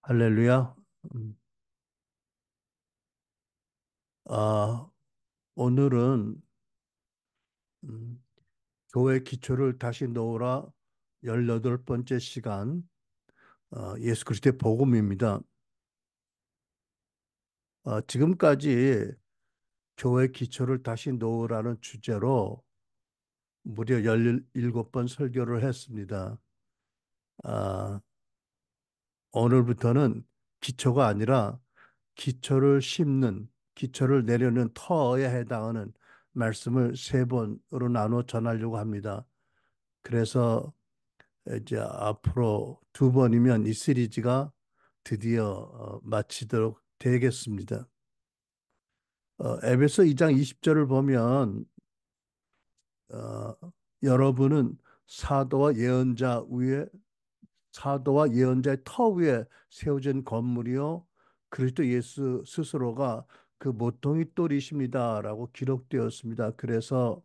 할렐루야. 음, 아, 오늘은 음, 교회 기초를 다시 놓으라 18번째 시간 예수 그리스도의 복음입니다. 지금까지 교회 기초를 다시 놓으라는 주제로 무려 17번 설교를 했습니다. 아, 오늘부터는 기초가 아니라 기초를 심는, 기초를 내려는 터에 해당하는 말씀을 세 번으로 나눠 전하려고 합니다. 그래서 이제 앞으로 두 번이면 이 시리즈가 드디어 마치도록 되겠습니다. 에베소 2장 20절을 보면 어, 여러분은 사도와 예언자 위에 사도와 예언자의 터 위에 세워진 건물이요 그리스도 예수 스스로가 그 모퉁이 돌이십니다라고 기록되었습니다. 그래서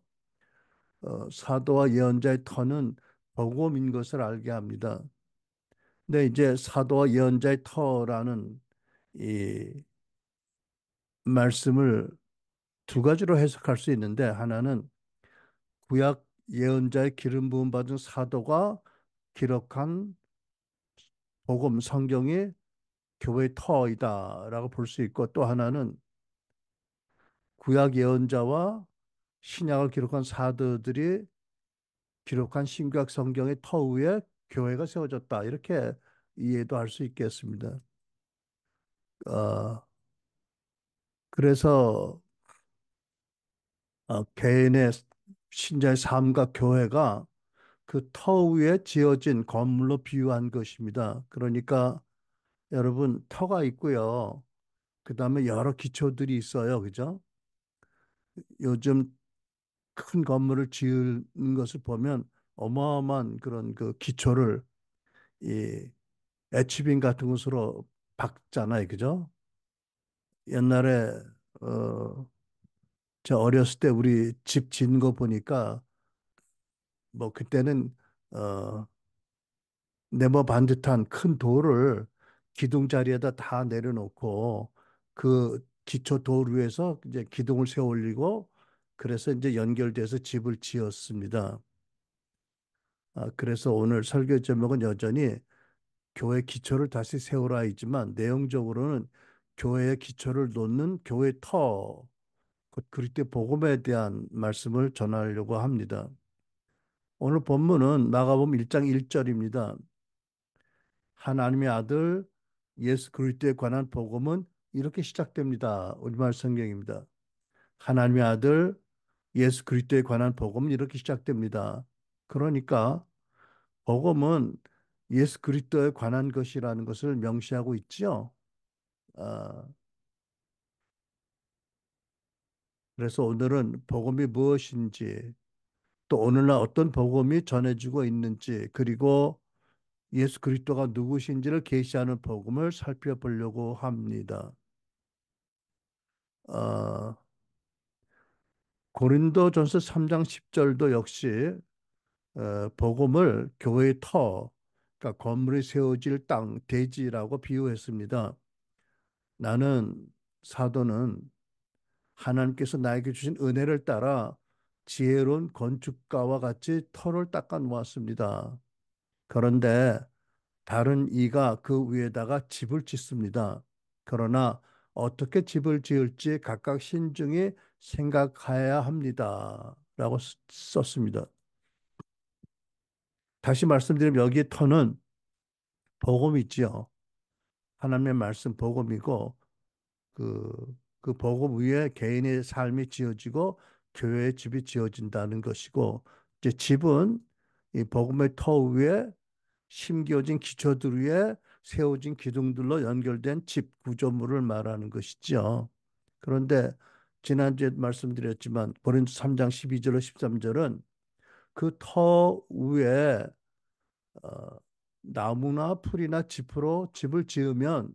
사도와 예언자의 터는 복음인 것을 알게 합니다. 근데 이제 사도와 예언자의 터라는 이 말씀을 두 가지로 해석할 수 있는데 하나는 구약 예언자의 기름 부음 받은 사도가 기록한 복음 성경이 교회의 터이다라고 볼 수 있고 또 하나는 구약 예언자와 신약을 기록한 사도들이 기록한 신구약 성경의 터 위에 교회가 세워졌다. 이렇게 이해도 할 수 있겠습니다. 어, 그래서 개인의 신자의 삶과 교회가 그 터 위에 지어진 건물로 비유한 것입니다. 그러니까 여러분 터가 있고요. 그 다음에 여러 기초들이 있어요. 그죠? 요즘 큰 건물을 지은 것을 보면 어마어마한 그런 그 기초를 이 에치빈 같은 것으로 박잖아요. 그죠? 옛날에 어, 저 어렸을 때 우리 집 짓는 거 보니까 뭐 그때는 어, 네모 반듯한 큰 돌을 기둥 자리에다 다 내려놓고 그 기초 돌 위에서 이제 기둥을 세워 올리고 그래서 이제 연결돼서 집을 지었습니다. 그래서 오늘 설교 제목은 여전히 교회 기초를 다시 세우라이지만 내용적으로는 교회의 기초를 놓는 교회 터, 곧 그리스도의 복음에 대한 말씀을 전하려고 합니다. 오늘 본문은 마가복음 1장 1절입니다. 하나님의 아들 예수 그리스도에 관한 복음은 이렇게 시작됩니다. 우리말 성경입니다. 하나님의 아들 예수 그리스도에 관한 복음은 이렇게 시작됩니다. 그러니까 복음은 예수 그리스도에 관한 것이라는 것을 명시하고 있죠. 아, 그래서 오늘은 복음이 무엇인지 또 오늘날 어떤 복음이 전해지고 있는지 그리고 예수 그리스도가 누구신지를 계시하는 복음을 살펴보려고 합니다. 어, 고린도전서 3장 10절도 역시 복음을 교회의 터, 그러니까 건물이 세워질 땅, 대지라고 비유했습니다. 나는 사도는 하나님께서 나에게 주신 은혜를 따라 지혜로운 건축가와 같이 터를 닦아 놓았습니다. 그런데 다른 이가 그 위에다가 집을 짓습니다. 그러나 어떻게 집을 지을지 각각 신중히 생각해야 합니다. 라고 썼습니다. 다시 말씀드리면 여기에 터는 복음이지요. 하나님의 말씀 복음이고 그 복음 위에 개인의 삶이 지어지고 교회의 집이 지어진다는 것이고 이제 집은 이 복음의 터 위에 심겨진 기초들 위에 세워진 기둥들로 연결된 집 구조물을 말하는 것이죠. 그런데 지난주에 말씀드렸지만 고린도 3장 12절로 13절은 그 터 위에 어, 나무나 풀이나 짚으로 집을 지으면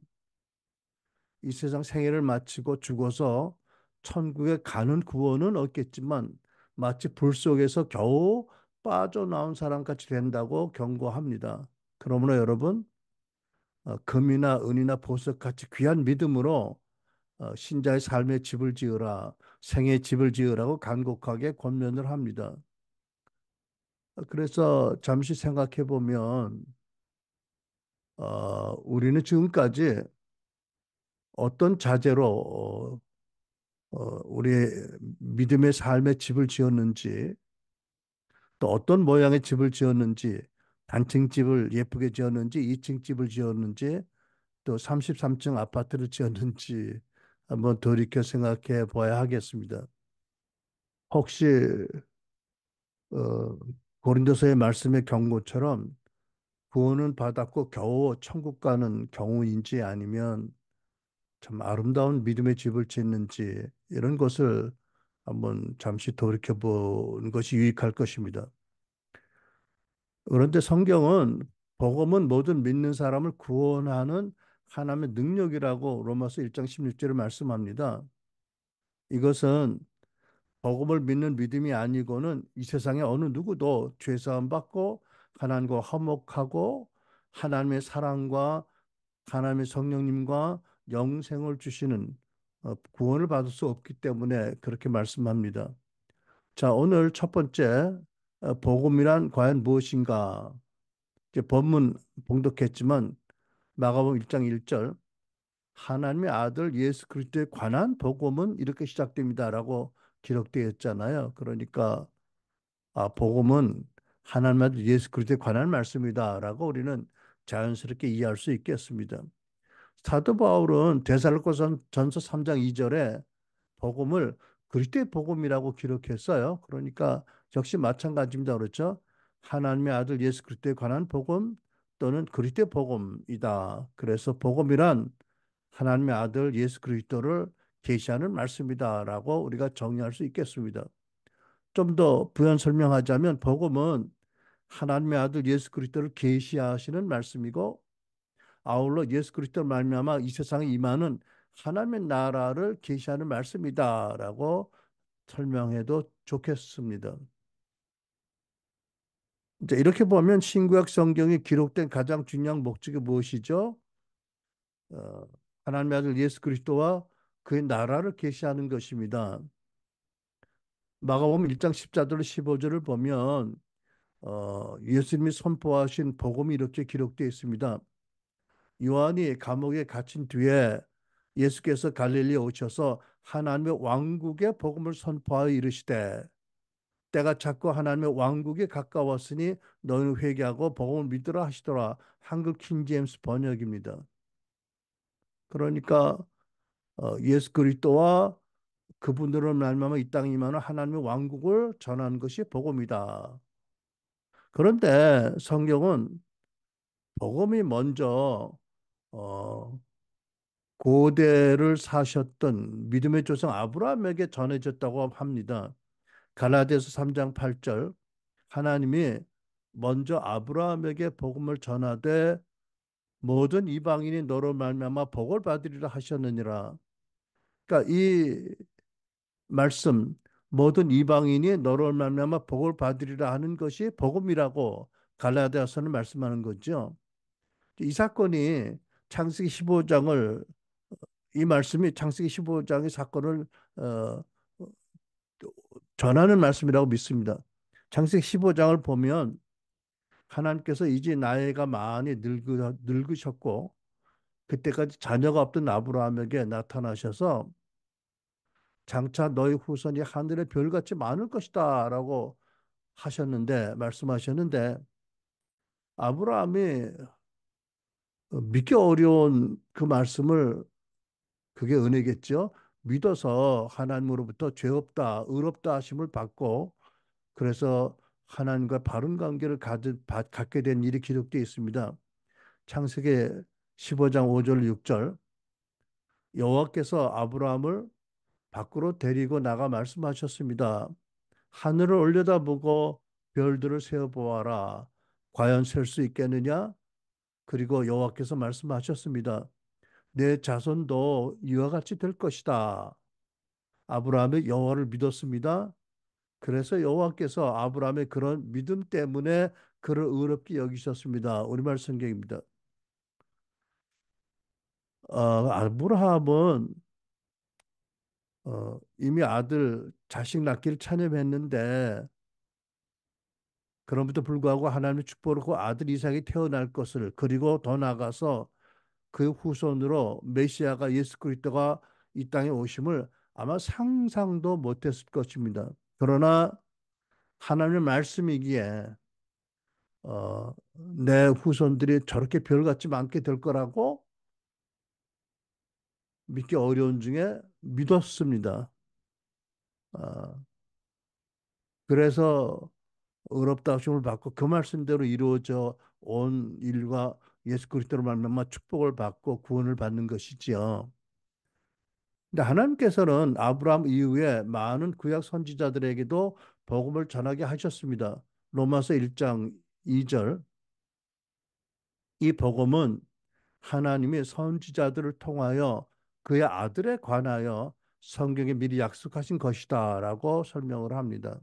이 세상 생애를 마치고 죽어서 천국에 가는 구원은 얻겠지만 마치 불 속에서 겨우 빠져나온 사람 같이 된다고 경고합니다. 그러므로 여러분, 금이나 은이나 보석 같이 귀한 믿음으로 신자의 삶의 집을 지으라, 생의 집을 지으라고 간곡하게 권면을 합니다. 그래서 잠시 생각해 보면 우리는 지금까지 어떤 자재로 우리의 믿음의 삶의 집을 지었는지, 또 어떤 모양의 집을 지었는지, 단층 집을 예쁘게 지었는지, 2층 집을 지었는지, 또 33층 아파트를 지었는지 한번 돌이켜 생각해 봐야 하겠습니다. 혹시 어, 고린도서의 말씀의 경고처럼 구원은 받았고 겨우 천국 가는 경우인지 아니면 참 아름다운 믿음의 집을 짓는지 이런 것을 한번 잠시 돌이켜 보는 것이 유익할 것입니다. 그런데 성경은 복음은 모든 믿는 사람을 구원하는 하나님의 능력이라고 로마서 1장 16절에 말씀합니다. 이것은 복음을 믿는 믿음이 아니고는 이 세상에 어느 누구도 죄 사함 받고 하나님과 화목하고 하나님의 사랑과 하나님의 성령님과 영생을 주시는 구원을 받을 수 없기 때문에 그렇게 말씀합니다. 자, 오늘 첫 번째 복음이란 과연 무엇인가? 이제 본문 봉독했지만 마가복음 1장 1절 하나님의 아들 예수 그리스도에 관한 복음은 이렇게 시작됩니다라고 기록되어 있잖아요. 그러니까 복음은 하나님 아들 예수 그리스도에 관한 말씀이다라고 우리는 자연스럽게 이해할 수 있겠습니다. 사도 바울은 데살로니가서 전서 3장 2절에 복음을 그리스도의 복음이라고 기록했어요. 그러니까 역시 마찬가지입니다. 그렇죠? 하나님의 아들 예수 그리스도에 관한 복음 또는 그리스도의 복음이다. 그래서 복음이란 하나님의 아들 예수 그리스도를 계시하는 말씀이다라고 우리가 정리할 수 있겠습니다. 좀 더 부연 설명하자면 복음은 하나님의 아들 예수 그리스도를 계시하시는 말씀이고 아울러 예수 그리스도를 말미암아 이 세상에 임하는 하나님의 나라를 계시하는 말씀이다라고 설명해도 좋겠습니다. 이제 이렇게 보면 신구약 성경에 기록된 가장 중요한 목적이 무엇이죠? 어, 하나님의 아들 예수 그리스도와 그의 나라를 계시하는 것입니다. 마가복음 1장 14절 15절을 보면 예수님이 선포하신 복음이 이렇게 기록되어 있습니다. 요한이 감옥에 갇힌 뒤에 예수께서 갈릴리에 오셔서 하나님의 왕국의 복음을 선포하여 이르시되 때가 찼고 하나님의 왕국이 가까웠으니 너희는 회개하고 복음을 믿으라 하시더라. 한글 킹제임스 번역입니다. 그러니까 예수 그리스도와 그분들을 말미암아 이 땅에 임하는 하나님의 왕국을 전하는 것이 복음이다. 그런데 성경은 복음이 먼저 어, 고대를 사셨던 믿음의 조상 아브라함에게 전해졌다고 합니다. 갈라디아서 3장 8절 하나님이 먼저 아브라함에게 복음을 전하되 모든 이방인이 너로 말미암아 복을 받으리라 하셨느니라. 그러니까 이 말씀 모든 이방인이 너로 말미암아 복을 받으리라 하는 것이 복음이라고 갈라디아서는 말씀하는 거죠. 이 사건이 창세기 15장을 이 말씀이 창세기 15장의 사건을 어, 전하는 말씀이라고 믿습니다. 창세기 15장을 보면 하나님께서 이제 나이가 많이 늙으셨고 그때까지 자녀가 없던 아브라함에게 나타나셔서 장차 너희 후손이 하늘의 별같이 많을 것이다라고 하셨는데 말씀하셨는데 아브라함이 믿기 어려운 그 말씀을 그게 은혜겠죠. 믿어서 하나님으로부터 죄 없다, 의롭다 하심을 받고 그래서 하나님과 바른 관계를 갖게 된 일이 기록되어 있습니다. 창세기 15장 5절 6절 여호와께서 아브라함을 밖으로 데리고 나가 말씀하셨습니다. 하늘을 올려다보고 별들을 세어보아라. 과연 셀 수 있겠느냐? 그리고 여호와께서 말씀하셨습니다. 내 자손도 이와 같이 될 것이다. 아브라함이 여호와를 믿었습니다. 그래서 여호와께서 아브라함의 그런 믿음 때문에 그를 의롭게 여기셨습니다. 우리말 성경입니다. 아브라함은 이미 아들 자식 낳기를 찬양했는데 그럼에도 불구하고 하나님의 축복으로 그 아들 이삭이 태어날 것을 그리고 더 나아가서 그 후손으로 메시아가 예수 그리스도가 이 땅에 오심을 아마 상상도 못했을 것입니다. 그러나 하나님의 말씀이기에 내 후손들이 저렇게 별같지 않게 될 거라고 믿기 어려운 중에 믿었습니다. 어, 그래서 의롭다 하심을 받고 그 말씀대로 이루어져 온 일과 예수 그리스도로 말미암아 축복을 받고 구원을 받는 것이지요. 근데 하나님께서는 아브라함 이후에 많은 구약 선지자들에게도 복음을 전하게 하셨습니다. 로마서 1장 2절. 이 복음은 하나님이 선지자들을 통하여 그의 아들에 관하여 성경에 미리 약속하신 것이다라고 설명을 합니다.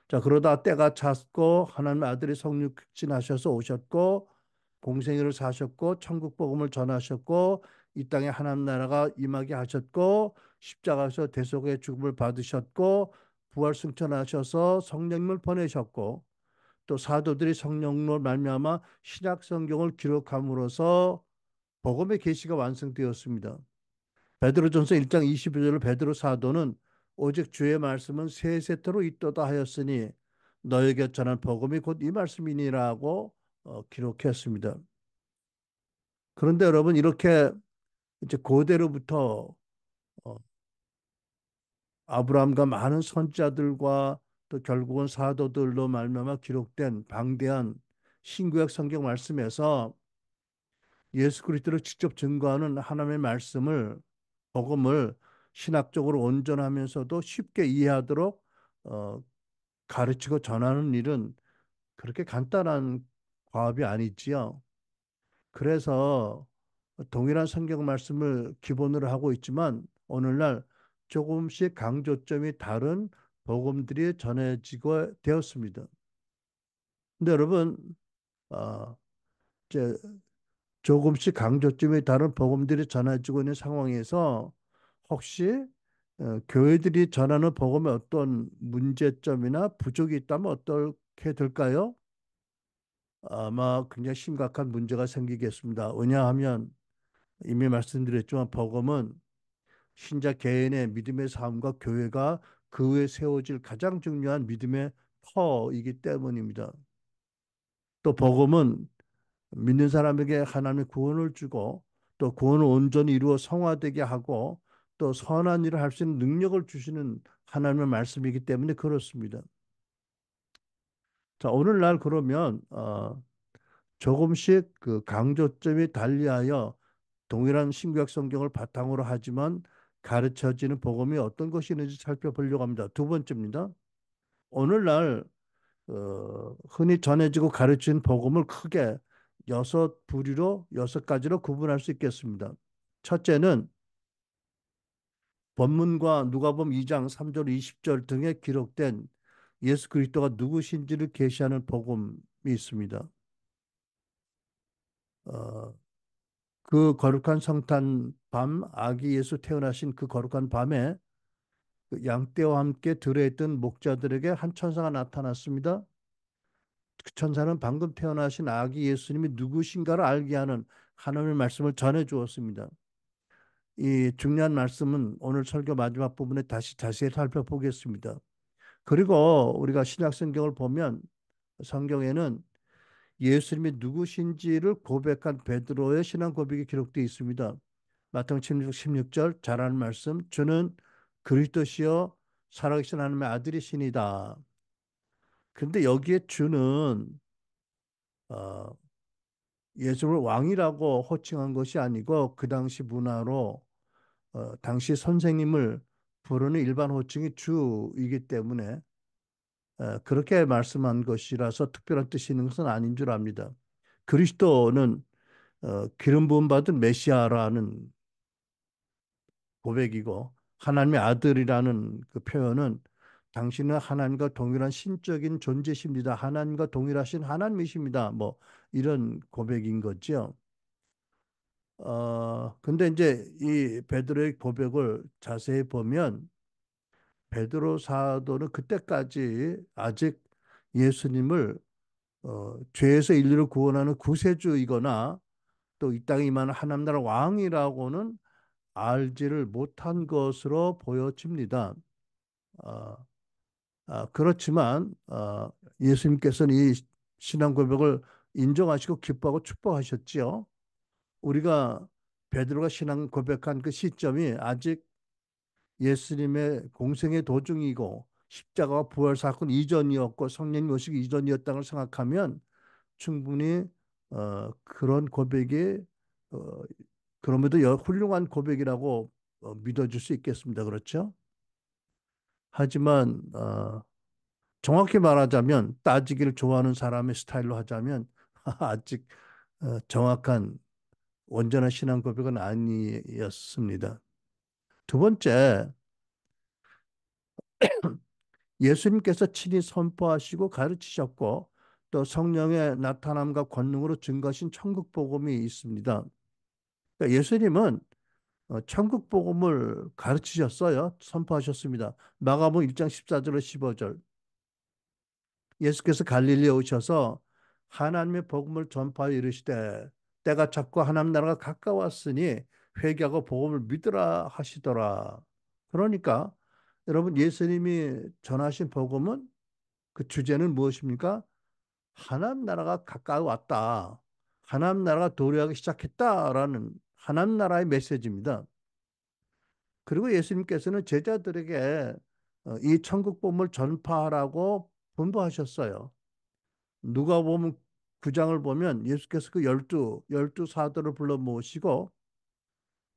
자, 그러다 때가 찼고 하나님의 아들이 성육신하셔서 오셨고 공생애를 사셨고 천국 복음을 전하셨고 이 땅에 하나님 나라가 임하게 하셨고 십자가에서 대속의 죽음을 받으셨고 부활 승천하셔서 성령님을 보내셨고 또 사도들이 성령으로 말미암아 신약 성경을 기록함으로써 복음의 계시가 완성되었습니다. 베드로전서 1장 22절을 베드로 사도는 오직 주의 말씀은 세세토록 있도다 하였으니 너에게 전한 복음이 곧 이 말씀이니라고 기록했습니다. 그런데 여러분 이렇게 이제 고대로부터 어, 아브라함과 많은 선지자들과 또 결국은 사도들로 말미암아 기록된 방대한 신구약 성경 말씀에서 예수 그리스도를 직접 증거하는 하나님의 말씀을 복음을 신학적으로 온전하면서도 쉽게 이해하도록 어, 가르치고 전하는 일은 그렇게 간단한 과업이 아니지요. 그래서 동일한 성경 말씀을 기본으로 하고 있지만 오늘날 조금씩 강조점이 다른 복음들이 전해지고 되었습니다. 근데 여러분, 어, 이제 조금씩 강조점이 다른 복음들이 전해지고 있는 상황에서 혹시 교회들이 전하는 복음에 어떤 문제점이나 부족이 있다면 어떻게 될까요? 아마 굉장히 심각한 문제가 생기겠습니다. 왜냐하면 이미 말씀드렸지만 복음은 신자 개인의 믿음의 삶과 교회가 그 후에 세워질 가장 중요한 믿음의 터이기 때문입니다. 또 복음은 믿는 사람에게 하나님의 구원을 주고 또 구원을 온전히 이루어 성화되게 하고 또 선한 일을 할 수 있는 능력을 주시는 하나님의 말씀이기 때문에 그렇습니다. 자, 오늘날 그러면 조금씩 그 강조점이 달리하여 동일한 신구약 성경을 바탕으로 하지만 가르쳐지는 복음이 어떤 것이 있는지 살펴보려고 합니다. 두 번째입니다. 오늘날 흔히 전해지고 가르치는 복음을 크게 여섯 부류로 여섯 가지로 구분할 수 있겠습니다. 첫째는 본문과 누가복음 2장 3절 20절 등에 기록된 예수 그리스도가 누구신지를 계시하는 복음이 있습니다. 어, 그 거룩한 성탄 밤 아기 예수 태어나신 그 거룩한 밤에 그 양떼와 함께 들어있던 목자들에게 한 천사가 나타났습니다. 그 천사는 방금 태어나신 아기 예수님이 누구신가를 알게 하는 하나님의 말씀을 전해 주었습니다. 이 중요한 말씀은 오늘 설교 마지막 부분에 다시 자세히 살펴보겠습니다. 그리고 우리가 신약 성경을 보면 성경에는 예수님이 누구신지를 고백한 베드로의 신앙 고백이 기록되어 있습니다. 마태복음 16절 잘하는 말씀 주는 그리스도시요 살아계신 하나님의 아들이시니다. 근데 여기에 주는 어, 예수를 왕이라고 호칭한 것이 아니고 그 당시 문화로 당시 선생님을 부르는 일반 호칭이 주이기 때문에 그렇게 말씀한 것이라서 특별한 뜻이 있는 것은 아닌 줄 압니다. 그리스도는 기름 부음 받은 메시아라는 고백이고 하나님의 아들이라는 그 표현은 당신은 하나님과 동일한 신적인 존재십니다. 하나님과 동일하신 하나님이십니다. 뭐 이런 고백인 거죠. 근데 이제 이 베드로의 고백을 자세히 보면 베드로 사도는 그때까지 아직 예수님을 죄에서 인류를 구원하는 구세주이거나 또 이 땅에 임하는 하나님 나라 왕이라고는 알지를 못한 것으로 보여집니다. 어, 그렇지만 예수님께서는 이 신앙 고백을 인정하시고 기뻐하고 축복하셨지요. 우리가 베드로가 신앙 고백한 그 시점이 아직 예수님의 공생의 도중이고 십자가와 부활 사건 이전이었고 성령 요식 이전이었다는 걸 생각하면 충분히 그런 고백이 어, 그럼에도 훌륭한 고백이라고 믿어줄 수 있겠습니다. 그렇죠? 하지만 정확히 말하자면 따지기를 좋아하는 사람의 스타일로 하자면 아직 정확한 온전한 신앙 고백은 아니었습니다. 두 번째, 예수님께서 친히 선포하시고 가르치셨고 또 성령의 나타남과 권능으로 증거하신 천국 복음이 있습니다. 그러니까 예수님은 천국 복음을 가르치셨어요. 선포하셨습니다. 마가복음 1장 14절로 15절. 예수께서 갈릴리에 오셔서 하나님의 복음을 전파하여 이르시되 때가 찼고 하나님 나라가 가까웠으니 회개하고 복음을 믿으라 하시더라. 그러니까 여러분 예수님이 전하신 복음은 그 주제는 무엇입니까? 하나님 나라가 가까이 왔다. 하나님 나라가 도래하기 시작했다라는 하나님 나라의 메시지입니다. 그리고 예수님께서는 제자들에게 이 천국 복음을 전파하라고 분부하셨어요. 누가복음 9장을 보면 예수께서 그 열두 사도를 불러 모으시고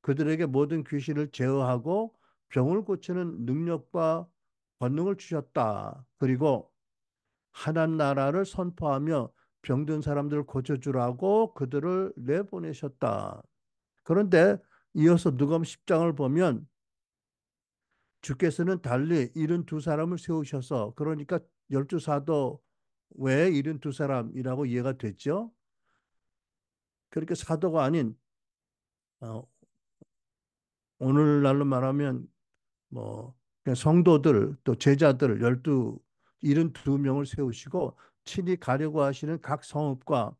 그들에게 모든 귀신을 제어하고 병을 고치는 능력과 권능을 주셨다. 그리고 하나님 나라를 선포하며 병든 사람들을 고쳐주라고 그들을 내보내셨다. 그런데 이어서 누가복음 10장을 보면 주께서는 달리 72사람을 세우셔서 그러니까 열두 사도 외에 72사람이라고 이해가 됐죠. 그렇게 사도가 아닌 어, 오늘날로 말하면 뭐 그냥 성도들 또 제자들 72명을 세우시고 친히 가려고 하시는 각 성읍과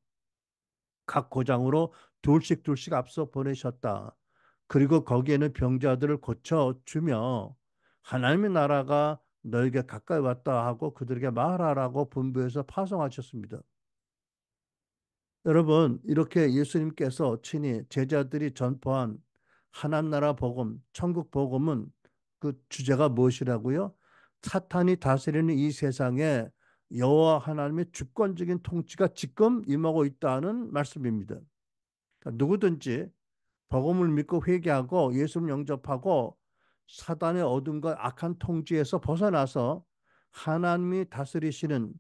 각 고장으로 둘씩 둘씩 앞서 보내셨다. 그리고 거기에는 병자들을 고쳐 주며 하나님의 나라가 너에게 가까이 왔다 하고 그들에게 말하라고 분부해서 파송하셨습니다. 여러분, 이렇게 예수님께서 친히 제자들이 전포한 하나님 나라 복음, 천국 복음은 그 주제가 무엇이라고요? 사탄이 다스리는 이 세상에 여호와 하나님의 주권적인 통치가 지금 임하고 있다는 말씀입니다. 그러니까 누구든지 복음을 믿고 회개하고 예수를 영접하고 사단의 어둠과 악한 통치에서 벗어나서 하나님이 다스리시는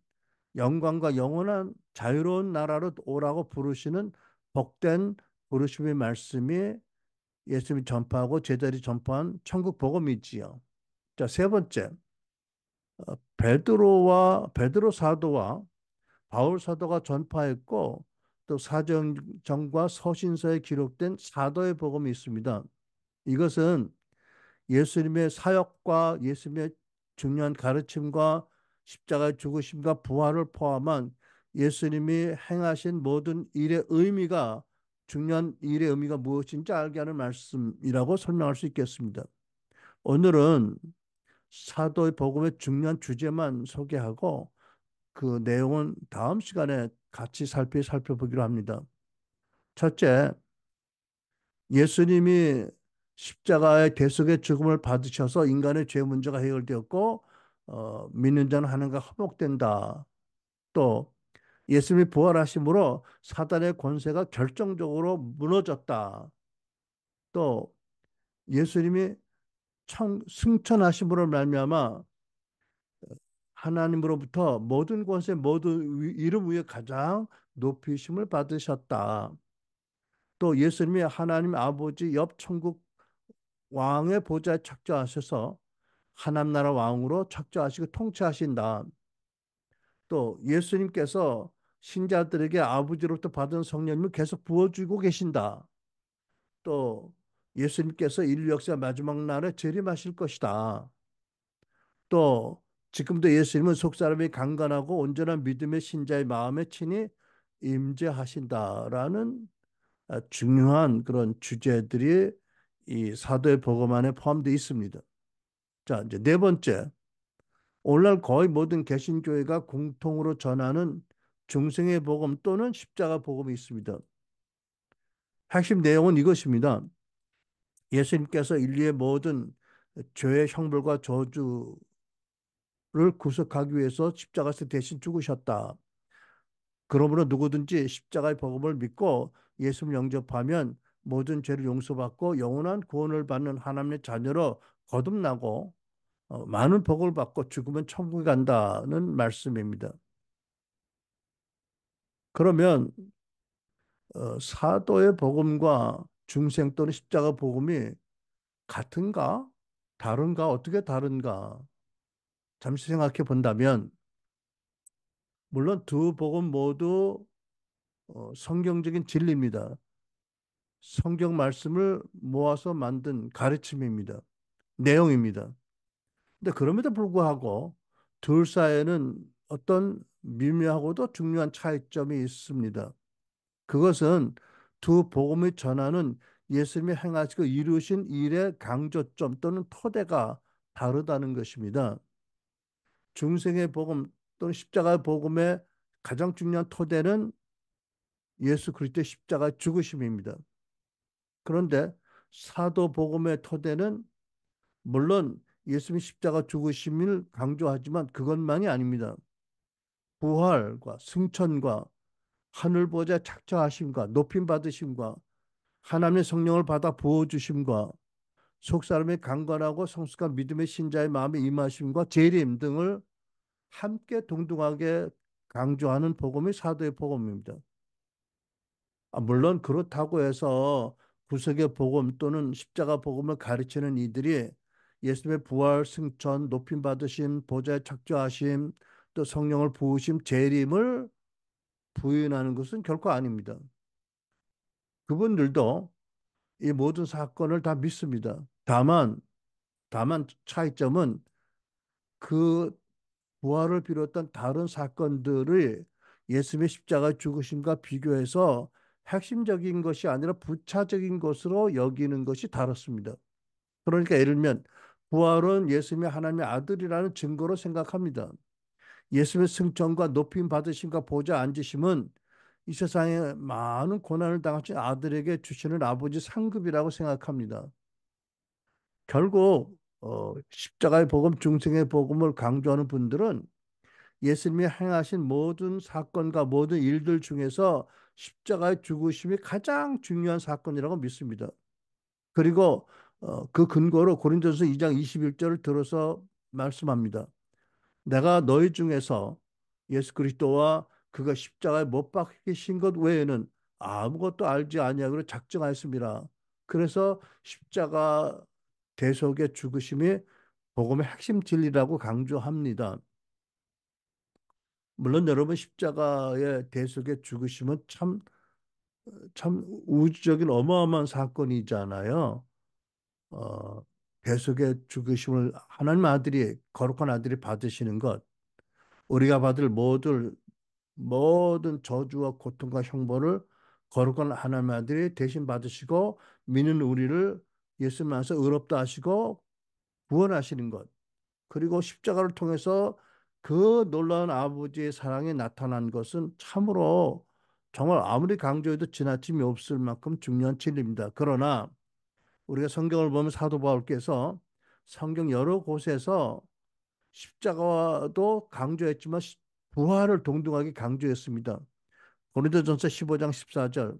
영광과 영원한 자유로운 나라로 오라고 부르시는 복된 부르심의 말씀이 예수님이 전파하고 제자들이 전파한 천국 복음이지요. 자, 세 번째, 베드로 사도와 바울 사도가 전파했고 또 사도행전과 서신서에 기록된 사도의 복음이 있습니다. 이것은 예수님의 사역과 예수님의 중요한 가르침과 십자가의 죽으심과 부활을 포함한 예수님이 행하신 모든 일의 의미가 중요한 일의 의미가 무엇인지 알게 하는 말씀이라고 설명할 수 있겠습니다. 오늘은 사도의 복음의 중요한 주제만 소개하고 그 내용은 다음 시간에 같이 살펴보기로 합니다. 첫째, 예수님이 십자가의 대속의 죽음을 받으셔서 인간의 죄 문제가 해결되었고 믿는 자는 하나님과 화목된다. 또 예수님이 부활하심으로 사단의 권세가 결정적으로 무너졌다. 또 예수님이 승천하심으로 말미암아 하나님으로부터 모든 권세 모든 이름 위에 가장 높이심을 받으셨다. 또 예수님이 하나님 아버지 옆 천국 왕의 보좌에 착좌하셔서 하나님 나라 왕으로 착좌하시고 통치하신다. 또 예수님께서 신자들에게 아버지로부터 받은 성령님을 계속 부어주고 계신다. 또 예수님께서 인류 역사 마지막 날에 재림하실 것이다. 또 지금도 예수님은 속사람이 강건하고 온전한 믿음의 신자의 마음에 친히 임재하신다라는 중요한 그런 주제들이 이 사도의 복음 안에 포함되어 있습니다. 자, 이제 네 번째. 오늘날 거의 모든 개신교회가 공통으로 전하는 중생의 복음 또는 십자가 복음이 있습니다. 핵심 내용은 이것입니다. 예수님께서 인류의 모든 죄의 형벌과 저주를 구속하기 위해서 십자가에서 대신 죽으셨다. 그러므로 누구든지 십자가의 복음을 믿고 예수를 영접하면 모든 죄를 용서받고 영원한 구원을 받는 하나님의 자녀로 거듭나고 많은 복을 받고 죽으면 천국에 간다는 말씀입니다. 그러면 사도의 복음과 중생 또는 십자가 복음이 같은가? 다른가? 어떻게 다른가? 잠시 생각해 본다면 물론 두 복음 모두 성경적인 진리입니다. 성경 말씀을 모아서 만든 가르침입니다. 내용입니다. 근데 그럼에도 불구하고 둘 사이에는 어떤 미묘하고도 중요한 차이점이 있습니다. 그것은 두 복음이 전하는 예수님이 행하시고 이루신 일의 강조점 또는 토대가 다르다는 것입니다. 중생의 복음 또는 십자가의 복음의 가장 중요한 토대는 예수 그리스도의 십자가 죽으심입니다. 그런데 사도 복음의 토대는 물론 예수님이 십자가 죽으심을 강조하지만 그것만이 아닙니다. 부활과 승천과 하늘 보좌 착좌하심과 높임 받으심과 하나님의 성령을 받아 부어 주심과 속 사람의 강건하고 성숙한 믿음의 신자의 마음의 임하심과 재림 등을 함께 동등하게 강조하는 복음이 사도의 복음입니다. 물론 그렇다고 해서 구속의 복음 또는 십자가 복음을 가르치는 이들이 예수님의 부활, 승천, 높임 받으심, 보좌에 착좌하심, 또 성령을 부으심, 재림을 부인하는 것은 결코 아닙니다. 그분들도 이 모든 사건을 다 믿습니다. 다만 차이점은 그 부활을 비롯한 다른 사건들을 예수님의 십자가 죽으심과 비교해서 핵심적인 것이 아니라 부차적인 것으로 여기는 것이 다릅니다. 그러니까 예를 들면 부활은 예수님이 하나님의 아들이라는 증거로 생각합니다. 예수님의 승천과 높임 받으심과 보좌 앉으심은 이 세상에 많은 고난을 당하신 아들에게 주시는 아버지 상급이라고 생각합니다. 결국 십자가의 복음, 중생의 복음을 강조하는 분들은 예수님이 행하신 모든 사건과 모든 일들 중에서 십자가의 죽으심이 가장 중요한 사건이라고 믿습니다. 그리고 그 근거로 고린도전서 2장 21절을 들어서 말씀합니다. 내가 너희 중에서 예수 그리스도와 그가 십자가에 못 박히신 것 외에는 아무것도 알지 아니하기로 작정하였습니다. 그래서 십자가 대속의 죽으심이 복음의 핵심 진리라고 강조합니다. 물론 여러분 십자가의 대속의 죽으심은 참 우주적인 어마어마한 사건이잖아요. 어, 대속의 죽으심을 하나님 아들이 거룩한 아들이 받으시는 것, 우리가 받을 모든 저주와 고통과 형벌을 거룩한 하나님 아들이 대신 받으시고 믿는 우리를 예수님 안에서 의롭다 하시고 구원하시는 것. 그리고 십자가를 통해서 그 놀라운 아버지의 사랑이 나타난 것은 참으로 정말 아무리 강조해도 지나침이 없을 만큼 중요한 진리입니다. 그러나 우리가 성경을 보면 사도 바울께서 성경 여러 곳에서 십자가도 강조했지만 부활을 동등하게 강조했습니다. 고린도전서 15장 14절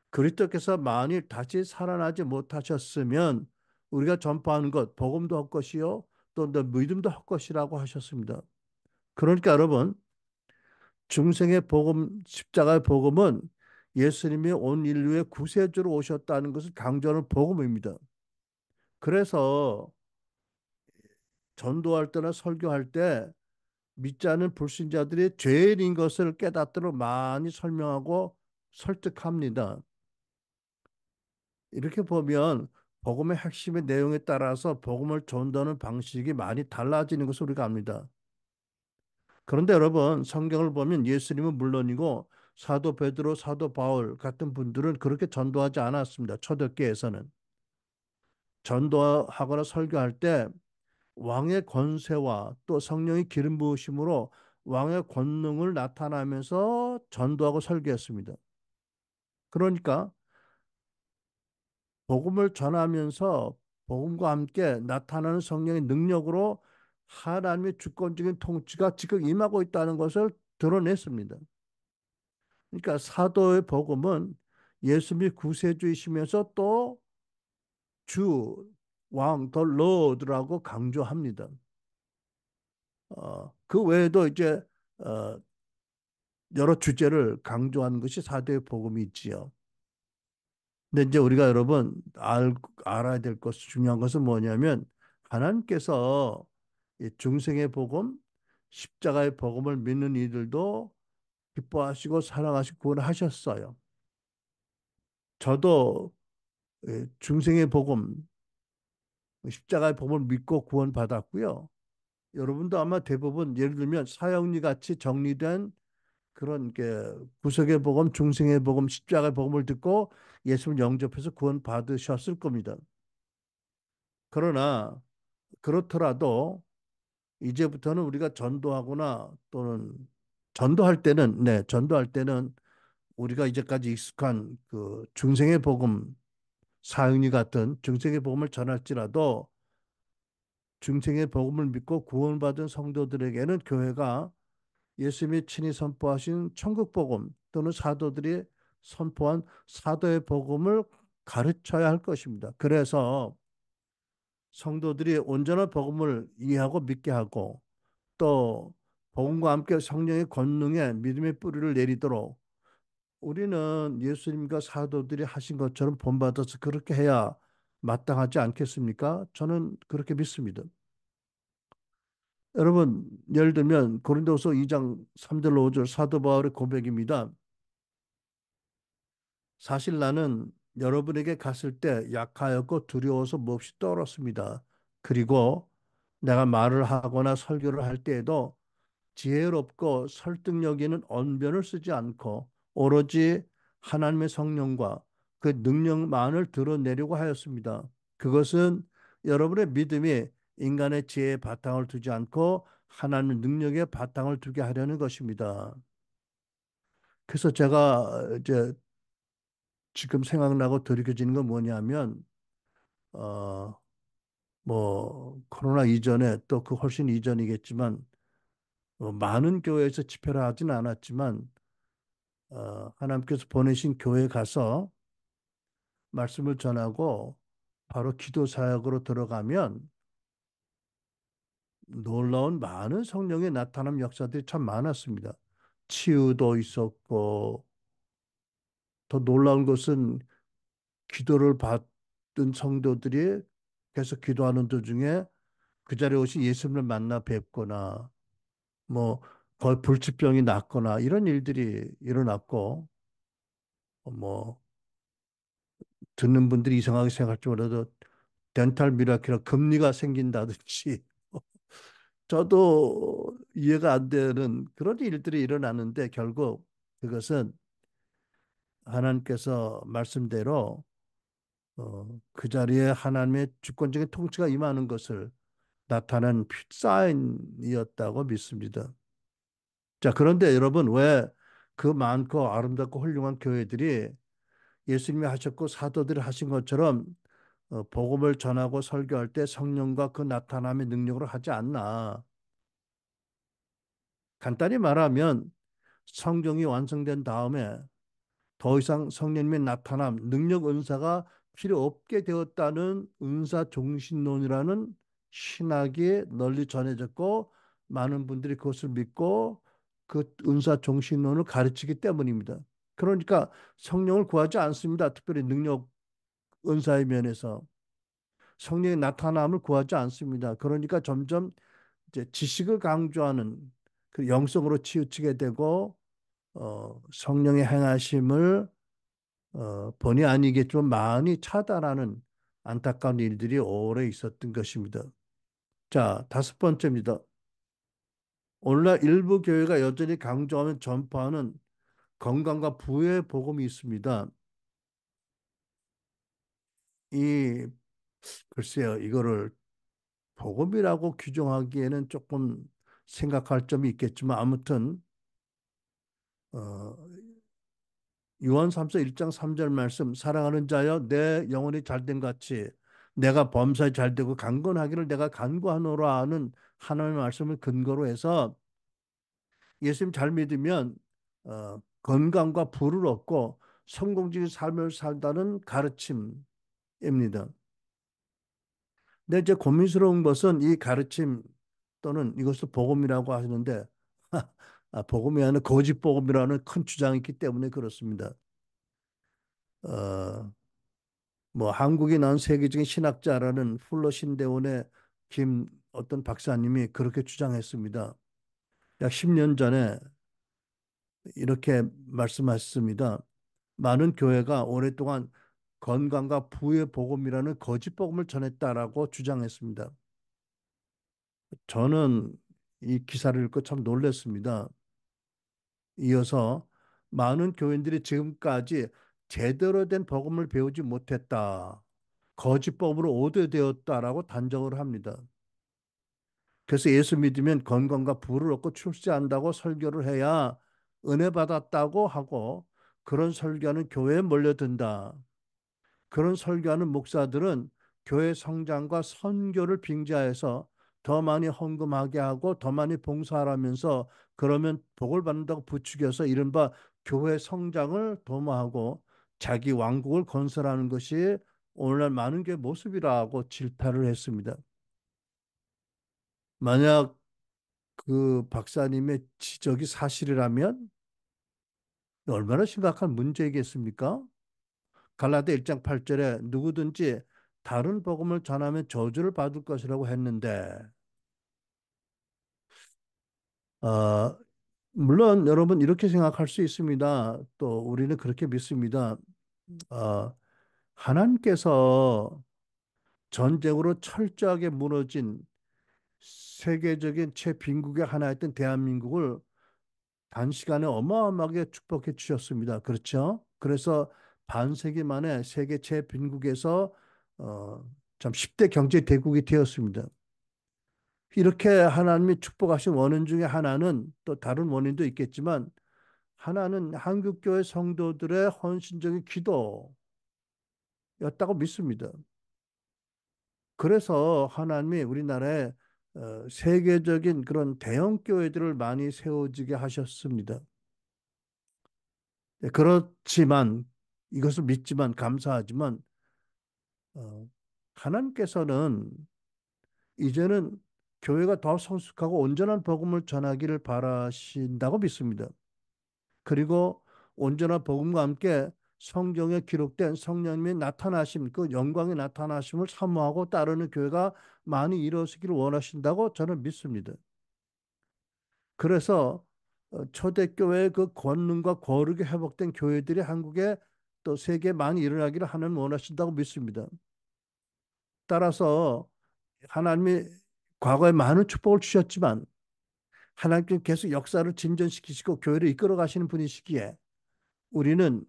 그리스도께서 만일 다시 살아나지 못하셨으면 우리가 전파하는 것 복음도 헛것이요 또 믿음도 헛것이라고 하셨습니다. 그러니까 여러분 중생의 복음 십자가의 복음은 예수님이 온 인류의 구세주로 오셨다는 것을 강조하는 복음입니다. 그래서 전도할 때나 설교할 때 믿지 않는 불신자들이 죄인인 것을 깨닫도록 많이 설명하고 설득합니다. 이렇게 보면 복음의 핵심의 내용에 따라서 복음을 전도하는 방식이 많이 달라지는 것을 우리가 압니다. 그런데 여러분, 성경을 보면 예수님은 물론이고 사도 베드로, 사도 바울 같은 분들은 그렇게 전도하지 않았습니다. 초대교회에서는. 전도하거나 설교할 때 왕의 권세와 또 성령의 기름 부으심으로 왕의 권능을 나타나면서 전도하고 설교했습니다. 그러니까 복음을 전하면서 복음과 함께 나타나는 성령의 능력으로 하나님의 주권적인 통치가 지금 임하고 있다는 것을 드러냈습니다. 그러니까 사도의 복음은 예수님이 구세주이시면서 또 주, 왕, 더 로드라고 강조합니다. 그 외에도 이제 어, 여러 주제를 강조하는 것이 사도의 복음이 있지요. 근데 이제 우리가 여러분 알아야 될 것, 중요한 것은 뭐냐면 하나님께서 이 중생의 복음, 십자가의 복음을 믿는 이들도 기뻐하시고 사랑하시고 구원하셨어요. 저도 중생의 복음, 십자가의 복음을 믿고 구원받았고요. 여러분도 아마 대부분 예를 들면 사형리 같이 정리된 그런 게 구속의 복음, 중생의 복음, 십자가의 복음을 듣고 예수를 영접해서 구원받으셨을 겁니다. 그러나 그렇더라도 이제부터는 우리가 전도하거나 또는 전도할 때는 우리가 이제까지 익숙한 그 중생의 복음, 사형리 같은 중생의 복음을 전할지라도 중생의 복음을 믿고 구원받은 성도들에게는 교회가 예수님이 친히 선포하신 천국 복음 또는 사도들이 선포한 사도의 복음을 가르쳐야 할 것입니다. 그래서 성도들이 온전한 복음을 이해하고 믿게 하고 또 복음과 함께 성령의 권능에 믿음의 뿌리를 내리도록 우리는 예수님과 사도들이 하신 것처럼 본받아서 그렇게 해야 마땅하지 않겠습니까? 저는 그렇게 믿습니다. 여러분, 예를 들면 고린도서 2장 3절 5절 사도 바울의 고백입니다. 사실 나는 여러분에게 갔을 때 약하였고 두려워서 몹시 떨었습니다. 그리고 내가 말을 하거나 설교를 할 때에도 지혜롭고 설득력 있는 언변을 쓰지 않고 오로지 하나님의 성령과 그 능력만을 드러내려고 하였습니다. 그것은 여러분의 믿음이 인간의 지혜에 바탕을 두지 않고 하나님의 능력에 바탕을 두게 하려는 것입니다. 그래서 제가 이제 지금 생각나고 들이켜지는 건 뭐냐면 어 뭐 코로나 이전에 또 그 훨씬 이전이겠지만 많은 교회에서 집회를 하진 않았지만 하나님께서 보내신 교회에 가서 말씀을 전하고 바로 기도 사역으로 들어가면 놀라운 많은 성령의 나타남 역사들이 참 많았습니다. 치유도 있었고 더 놀라운 것은 기도를 받은 성도들이 계속 기도하는 도중에 그 자리에 오신 예수님을 만나 뵙거나 뭐 거의 불치병이 낫거나 이런 일들이 일어났고 뭐 듣는 분들이 이상하게 생각할지 몰라도 덴탈 미라클 금리가 생긴다든지 저도 이해가 안 되는 그런 일들이 일어나는데 결국 그것은 하나님께서 말씀대로 그 자리에 하나님의 주권적인 통치가 임하는 것을 나타낸 사인이었다고 믿습니다. 자, 그런데 여러분 왜 그 많고 아름답고 훌륭한 교회들이 예수님이 하셨고 사도들이 하신 것처럼 복음을 전하고 설교할 때 성령과 그 나타남의 능력으로 하지 않나. 간단히 말하면 성경이 완성된 다음에 더 이상 성령님의 나타남, 능력 은사가 필요 없게 되었다는 은사 종신론이라는 신학이 널리 전해졌고 많은 분들이 그것을 믿고 그 은사 종신론을 가르치기 때문입니다. 그러니까 성령을 구하지 않습니다. 특별히 능력 은사의 면에서 성령의 나타남을 구하지 않습니다. 그러니까 점점 이제 지식을 강조하는 그 영성으로 치우치게 되고 성령의 행하심을 본의 아니겠지만 많이 차단하는 안타까운 일들이 오래 있었던 것입니다. 자, 다섯 번째입니다. 오늘날 일부 교회가 여전히 강조하면 전파하는 건강과 부의 복음이 있습니다. 이 글쎄요, 이거를 복음이라고 규정하기에는 조금 생각할 점이 있겠지만 아무튼 어, 요한 3서 1장 3절 말씀 사랑하는 자여 내 영혼이 잘된 같이 내가 범사에 잘되고 강건하기를 내가 간구하노라 하는 하나님의 말씀을 근거로 해서 예수님 잘 믿으면 건강과 부를 얻고 성공적인 삶을 살다는 가르침입니다. 근데 이제 고민스러운 것은 이 가르침 또는 이것을 복음이라고 하시는데 복음이 아니라 거짓 복음이라는 큰 주장이 있기 때문에 그렇습니다. 어, 뭐 한국에 나온 세계적인 신학자라는 플러 신대원의 김 어떤 박사님이 그렇게 주장했습니다. 약 10년 전에 이렇게 말씀하셨습니다. 많은 교회가 오랫동안 건강과 부의 복음이라는 거짓 복음을 전했다라고 주장했습니다. 저는 이 기사를 읽고 참 놀랐습니다. 이어서 많은 교인들이 지금까지 제대로 된 복음을 배우지 못했다. 거짓 복음으로 오대되었다라고 단정을 합니다. 그래서 예수 믿으면 건강과 부를 얻고 출세한다고 설교를 해야 은혜 받았다고 하고 그런 설교하는 교회에 몰려든다. 그런 설교하는 목사들은 교회 성장과 선교를 빙자해서 더 많이 헌금하게 하고 더 많이 봉사하면서 그러면 복을 받는다고 부추겨서 이른바 교회 성장을 도모하고 자기 왕국을 건설하는 것이 오늘날 많은 교회 모습이라고 질타를 했습니다. 만약 그 박사님의 지적이 사실이라면 얼마나 심각한 문제이겠습니까? 갈라디아 1장 8절에 누구든지 다른 복음을 전하면 저주를 받을 것이라고 했는데 어, 물론 여러분 이렇게 생각할 수 있습니다. 또 우리는 그렇게 믿습니다. 어, 하나님께서 전쟁으로 철저하게 무너진 세계적인 최빈국의 하나였던 대한민국을 단시간에 어마어마하게 축복해 주셨습니다. 그렇죠? 그래서 반세기 만에 세계 최빈국에서 어, 참 10대 경제 대국이 되었습니다. 이렇게 하나님이 축복하신 원인 중에 하나는 또 다른 원인도 있겠지만 하나는 한국교회 성도들의 헌신적인 기도였다고 믿습니다. 그래서 하나님이 우리나라에 세계적인 그런 대형 교회들을 많이 세워지게 하셨습니다. 네, 그렇지만 이것을 믿지만 감사하지만 어, 하나님께서는 이제는 교회가 더 성숙하고 온전한 복음을 전하기를 바라신다고 믿습니다. 그리고 온전한 복음과 함께 성경에 기록된 성령님의 나타나심, 그 영광의 나타나심을 사모하고 따르는 교회가 많이 이루어지기를 원하신다고 저는 믿습니다. 그래서 초대교회의 그 권능과 거룩이 회복된 교회들이 한국에 또 세계에 많이 일어나기를 하나님 원하신다고 믿습니다. 따라서 하나님이 과거에 많은 축복을 주셨지만 하나님께서 계속 역사를 진전시키시고 교회를 이끌어 가시는 분이시기에 우리는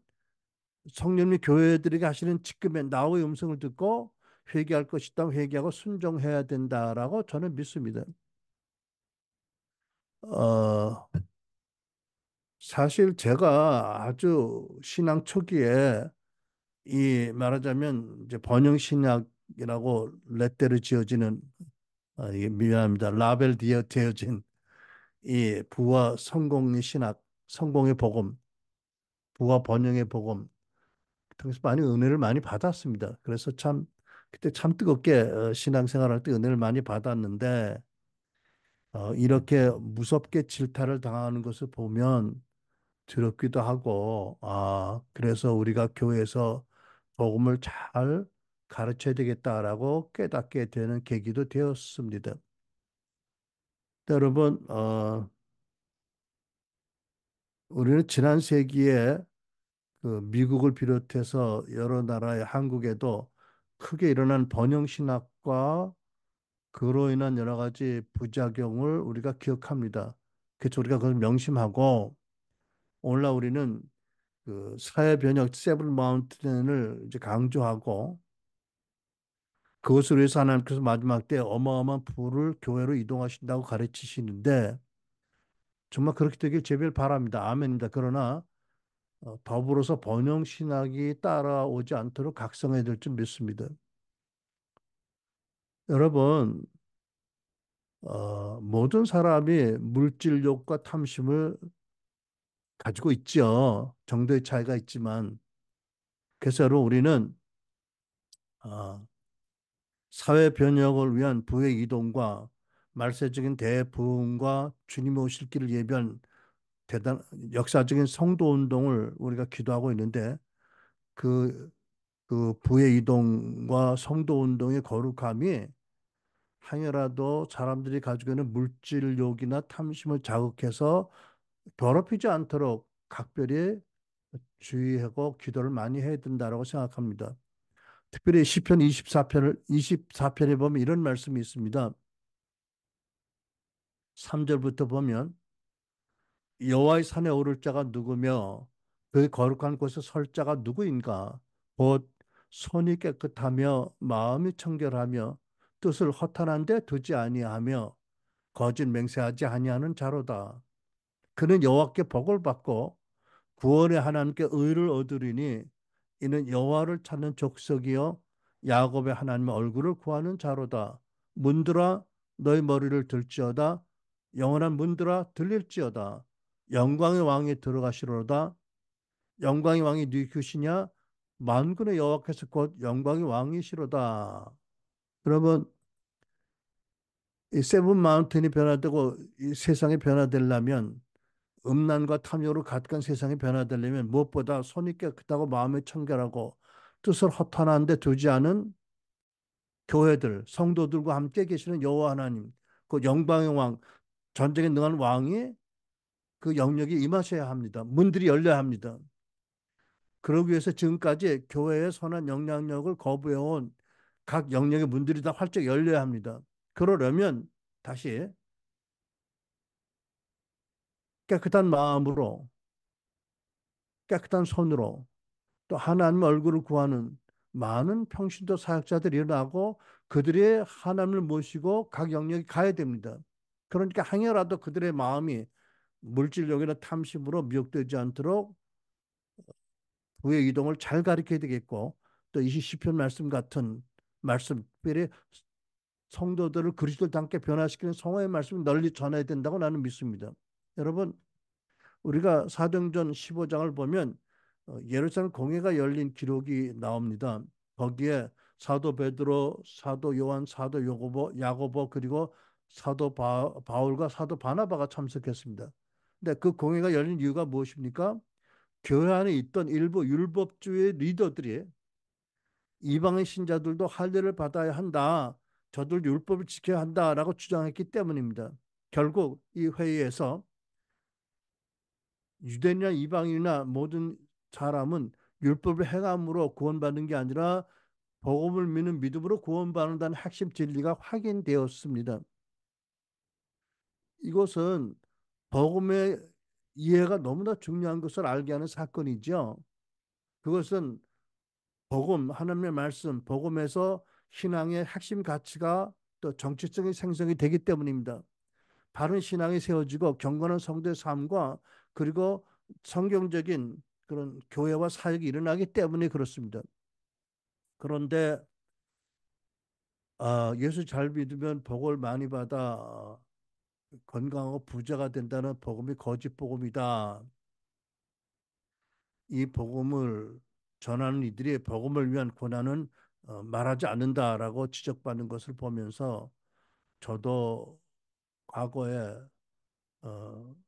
성령님 교회들에게 하시는 지금의 나의 음성을 듣고 회개할 것이다 회개하고 순종해야 된다라고 저는 믿습니다. 어, 사실 제가 아주 신앙 초기에 이 말하자면 이제 번영 신학이라고 렛대로 지어지는 이게 미안합니다. 라벨 디어 되어진 이 부와 성공의 신학, 성공의 복음, 부와 번영의 복음 통해서 많이 은혜를 많이 받았습니다. 그래서 참 그때 참 뜨겁게 신앙생활할 때 은혜를 많이 받았는데 이렇게 무섭게 질타를 당하는 것을 보면 두렵기도 하고 그래서 우리가 교회에서 복음을 잘 가르쳐야 되겠다라고 깨닫게 되는 계기도 되었습니다. 여러분, 우리는 지난 세기에 그 미국을 비롯해서 여러 나라의 한국에도 크게 일어난 번영신학과 그로 인한 여러 가지 부작용을 우리가 기억합니다. 그래서 우리가 그걸 명심하고 오늘날 우리는 그 사회 변혁 세븐 마운틴을 이제 강조하고 그것을 위해서 하나님께서 마지막 때 어마어마한 부를 교회로 이동하신다고 가르치시는데 정말 그렇게 되길 제발 바랍니다. 아멘입니다. 그러나 더불어서 번영 신학이 따라오지 않도록 각성해야 될 줄 믿습니다. 여러분, 모든 사람이 물질욕과 탐심을 가지고 있죠. 정도의 차이가 있지만. 그래서 여러분, 우리는 어, 사회 변혁을 위한 부의 이동과 말세적인 대부흥과 주님 오실 길을 예비한 대단 역사적인 성도 운동을 우리가 기도하고 있는데 그, 그 부의 이동과 성도 운동의 거룩함이 행여라도 사람들이 가지고 있는 물질욕이나 탐심을 자극해서 더럽히지 않도록 각별히 주의하고 기도를 많이 해야 된다라고 생각합니다. 특별히 시편 24편에 보면 이런 말씀이 있습니다. 3절부터 보면 여호와의 산에 오를 자가 누구며 그 거룩한 곳에 설 자가 누구인가? 곧 손이 깨끗하며 마음이 청결하며 뜻을 허탄한 데 두지 아니하며 거짓 맹세하지 아니하는 자로다. 그는 여호와께 복을 받고 구원의 하나님께 의를 얻으리니 이는 여호와를 찾는 족속이요 야곱의 하나님의 얼굴을 구하는 자로다. 문들아 너희 머리를 들지어다. 영원한 문들아 들릴지어다. 영광의 왕이 들어가시로다. 영광의 왕이 누구시냐? 만군의 여호와께서 곧 영광의 왕이시로다. 그러면 이 세븐 마운틴이 변화되고 이 세상이 변화되려면 음란과 탐욕으로 가득한 세상이 변화되려면 무엇보다 손이 깨끗하고 마음이 청결하고 뜻을 허탄한 데 두지 않은 교회들, 성도들과 함께 계시는 여호와 하나님, 그 영광의 왕, 전쟁에 능한 왕이 그 영역에 임하셔야 합니다. 문들이 열려야 합니다. 그러기 위해서 지금까지 교회의 선한 영향력을 거부해온 각 영역의 문들이 다 활짝 열려야 합니다. 그러려면 다시 깨끗한 마음으로, 깨끗한 손으로 또 하나님 얼굴을 구하는 많은 평신도 사역자들이 일어나고 그들이 하나님을 모시고 각 영역에 가야 됩니다. 그러니까 행여라도 그들의 마음이 물질욕이나 탐심으로 미혹되지 않도록 부의 이동을 잘 가르쳐야 되겠고 또 이 시편 말씀 같은 말씀, 특별히 성도들을 그리스도를 닮게 변화시키는 성화의 말씀을 널리 전해야 된다고 나는 믿습니다. 여러분, 우리가 사도행전 15장을 보면 예루살렘 공회가 열린 기록이 나옵니다. 거기에 사도 베드로, 사도 요한, 사도 야고보 그리고 사도 바울과 사도 바나바가 참석했습니다. 근데 그 공회가 열린 이유가 무엇입니까? 교회 안에 있던 일부 율법주의 리더들이 이방의 신자들도 할례를 받아야 한다. 저들 율법을 지켜야 한다라고 주장했기 때문입니다. 결국 이 회의에서 유대인이나 이방인이나 모든 사람은 율법을 행함으로 구원받는 게 아니라 복음을 믿는 믿음으로 구원받는다는 핵심 진리가 확인되었습니다. 이것은 복음의 이해가 너무나 중요한 것을 알게 하는 사건이죠. 그것은 복음, 하나님의 말씀, 복음에서 신앙의 핵심 가치가 또 정체성이 생성이 되기 때문입니다. 바른 신앙이 세워지고 경건한 성도의 삶과 그리고 성경적인 그런 교회와 사역이 일어나기 때문에 그렇습니다. 그런데 예수 잘 믿으면 복을 많이 받아 건강하고 부자가 된다는 복음이 거짓 복음이다. 이 복음을 전하는 이들이 복음을 위한 고난은 말하지 않는다라고 지적받는 것을 보면서 저도 과거에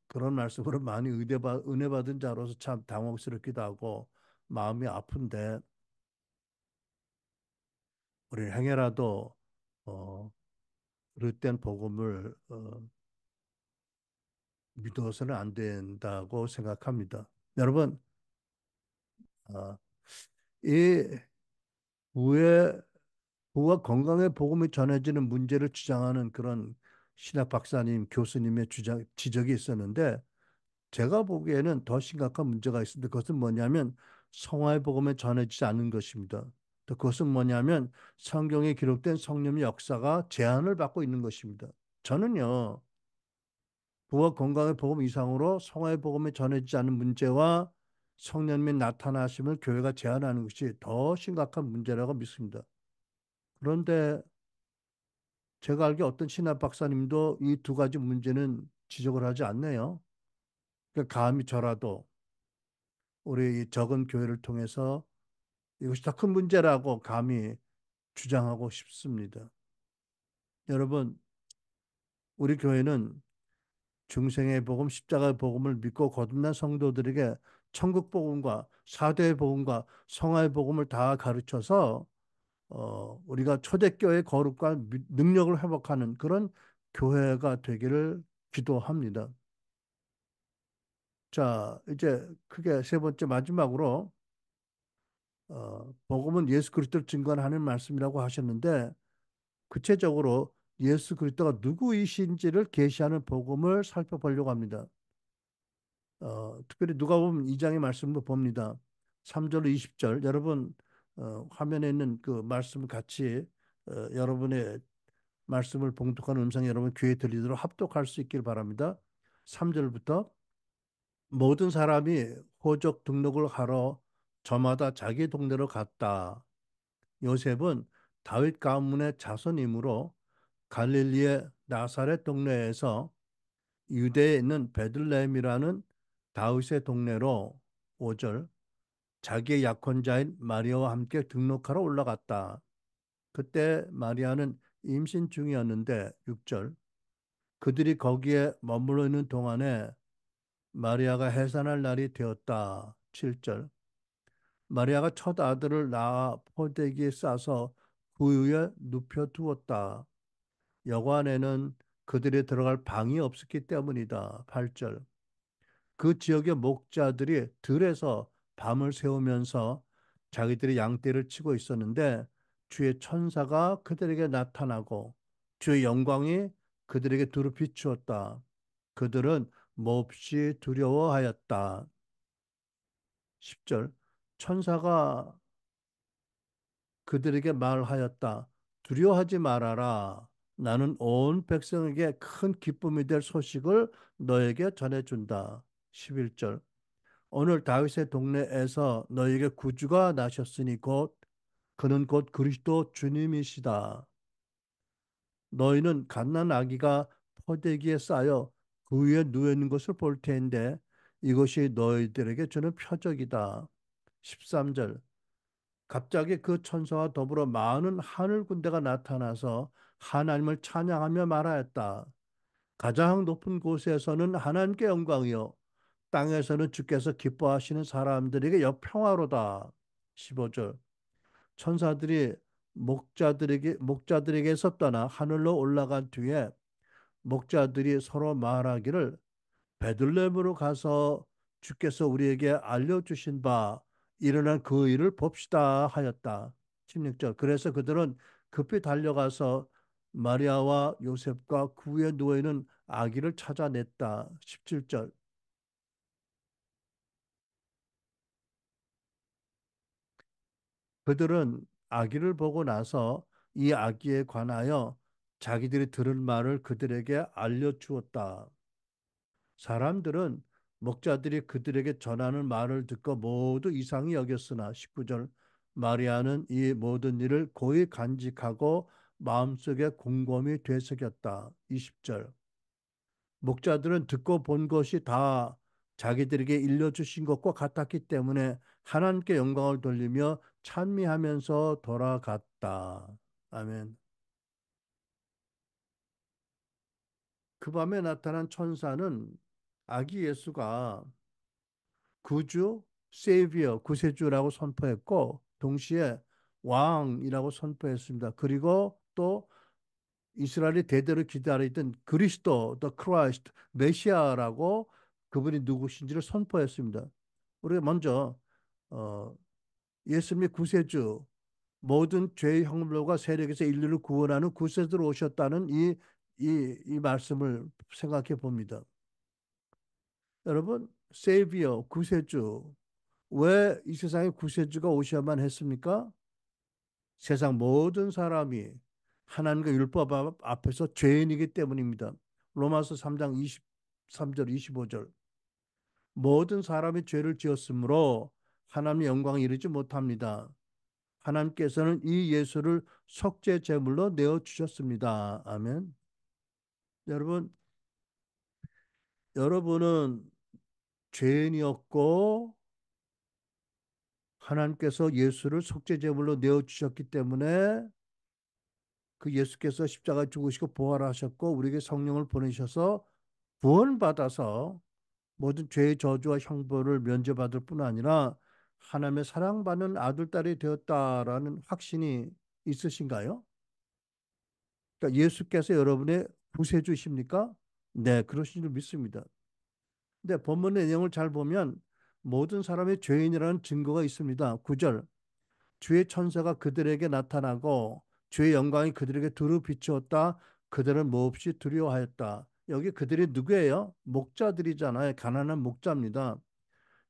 그런 말씀으로 많이 은혜 받은 자로서 참 당혹스럽기도 하고 마음이 아픈데 우리 행여라도 어, 그릇된 복음을 믿어서는 안 된다고 생각합니다. 여러분, 아, 이 부의 부와 건강의 복음이 전해지는 문제를 주장하는 그런 신학 박사님, 교수님의 주장, 지적이 있었는데 제가 보기에는 더 심각한 문제가 있습니다. 그것은 뭐냐면 성화의 복음에 전해지지 않는 것입니다. 또 그것은 뭐냐면 성경에 기록된 성령의 역사가 제한을 받고 있는 것입니다. 저는요, 부와 건강의 복음 이상으로 성화의 복음에 전해지지 않는 문제와 성령님의 나타나심을 교회가 제한하는 것이 더 심각한 문제라고 믿습니다. 그런데 제가 알기에 어떤 신학 박사님도 이 두 가지 문제는 지적을 하지 않네요. 그러니까 감히 저라도 우리 이 적은 교회를 통해서 이것이 더 큰 문제라고 감히 주장하고 싶습니다. 여러분, 우리 교회는 중생의 복음, 십자가의 복음을 믿고 거듭난 성도들에게 천국 복음과 사도의 복음과 성화의 복음을 다 가르쳐서 우리가 초대교회의 거룩과 능력을 회복하는 그런 교회가 되기를 기도합니다. 자, 이제 크게 세 번째 마지막으로 복음은 예수 그리스도를 증거하는 말씀이라고 하셨는데 구체적으로 예수 그리스도가 누구이신지를 계시하는 복음을 살펴보려고 합니다. 특별히 누가복음 2장의 말씀을 봅니다. 3절로 20절 여러분 화면에 있는 그 말씀을 같이 여러분의 말씀을 봉독하는 음성이 여러분 귀에 들리도록 합독할 수 있길 바랍니다. 3절부터 모든 사람이 호적 등록을 하러 저마다 자기 동네로 갔다. 요셉은 다윗 가문의 자손이므로 갈릴리의 나사렛 동네에서 유대에 있는 베들레헴이라는 다윗의 동네로 5절 자기의 약혼자인 마리아와 함께 등록하러 올라갔다. 그때 마리아는 임신 중이었는데 6절 그들이 거기에 머물러 있는 동안에 마리아가 해산할 날이 되었다. 7절 마리아가 첫 아들을 낳아 포대기에 싸서 그 위에 눕혀 두었다. 여관에는 그들이 들어갈 방이 없었기 때문이다. 8절 그 지역의 목자들이 들에서 밤을 새우면서 자기들이 양떼를 치고 있었는데 주의 천사가 그들에게 나타나고 주의 영광이 그들에게 두루 비추었다. 그들은 몹시 두려워하였다. 10절 천사가 그들에게 말하였다. 두려워하지 말아라. 나는 온 백성에게 큰 기쁨이 될 소식을 너에게 전해준다. 11절 오늘 다윗의 동네에서 너에게 구주가 나셨으니 곧 그는 곧 그리스도 주님이시다. 너희는 갓난 아기가 포대기에 쌓여 그 위에 누워 있는 것을 볼 텐데 이것이 너희들에게 주는 표적이다. 13절 갑자기 그 천사와 더불어 많은 하늘 군대가 나타나서 하나님을 찬양하며 말하였다. 가장 높은 곳에서는 하나님께 영광이요 땅에서는 주께서 기뻐하시는 사람들에게 평화로다. 15절 천사들이 목자들에게서 떠나 하늘로 올라간 뒤에 목자들이 서로 말하기를 베들레헴으로 가서 주께서 우리에게 알려주신 바 일어난 그 일을 봅시다 하였다. 16절 그래서 그들은 급히 달려가서 마리아와 요셉과 그 위에 누워있는 아기를 찾아냈다. 17절 그들은 아기를 보고 나서 이 아기에 관하여 자기들이 들은 말을 그들에게 알려주었다. 사람들은 목자들이 그들에게 전하는 말을 듣고 모두 이상히 여겼으나 19절 마리아는 이 모든 일을 고이 간직하고 마음속에 곰곰이 되새겼다. 20절 목자들은 듣고 본 것이 다 자기들에게 일러주신 것과 같았기 때문에 하나님께 영광을 돌리며 찬미하면서 돌아갔다. 아멘. 그 밤에 나타난 천사는 아기 예수가 구주, 세이비어, 구세주라고 선포했고 동시에 왕이라고 선포했습니다. 그리고 또 이스라엘이 대대로 기다리던 그리스도, the Christ, 메시아라고 그분이 누구신지를 선포했습니다. 우리가 먼저 어, 예수님이 구세주, 모든 죄의 형벌과 세력에서 인류를 구원하는 구세주로 오셨다는 이 말씀을 생각해 봅니다. 여러분, 세이비어, 구세주, 왜 이 세상에 구세주가 오셔야만 했습니까? 세상 모든 사람이 하나님과 율법 앞에서 죄인이기 때문입니다. 로마서 3장 23절, 25절. 모든 사람이 죄를 지었으므로 하나님의 영광에 이르지 못합니다. 하나님께서는 이 예수를 속죄 제물로 내어 주셨습니다. 아멘. 여러분, 여러분은 죄인이었고 하나님께서 예수를 속죄 제물로 내어 주셨기 때문에 그 예수께서 십자가에 죽으시고 부활하셨고 우리에게 성령을 보내셔서 구원받아서 모든 죄의 저주와 형벌을 면제받을 뿐 아니라 하나님의 사랑받는 아들, 딸이 되었다라는 확신이 있으신가요? 그러니까 예수께서 여러분의 구세주십니까? 네, 그러신 줄 믿습니다. 근데 본문의 내용을 잘 보면 모든 사람의 죄인이라는 증거가 있습니다. 9절. 주의 천사가 그들에게 나타나고 주의 영광이 그들에게 두루 비추었다. 그들은 몹시 두려워하였다. 여기 그들이 누구예요? 목자들이잖아요. 가난한 목자입니다.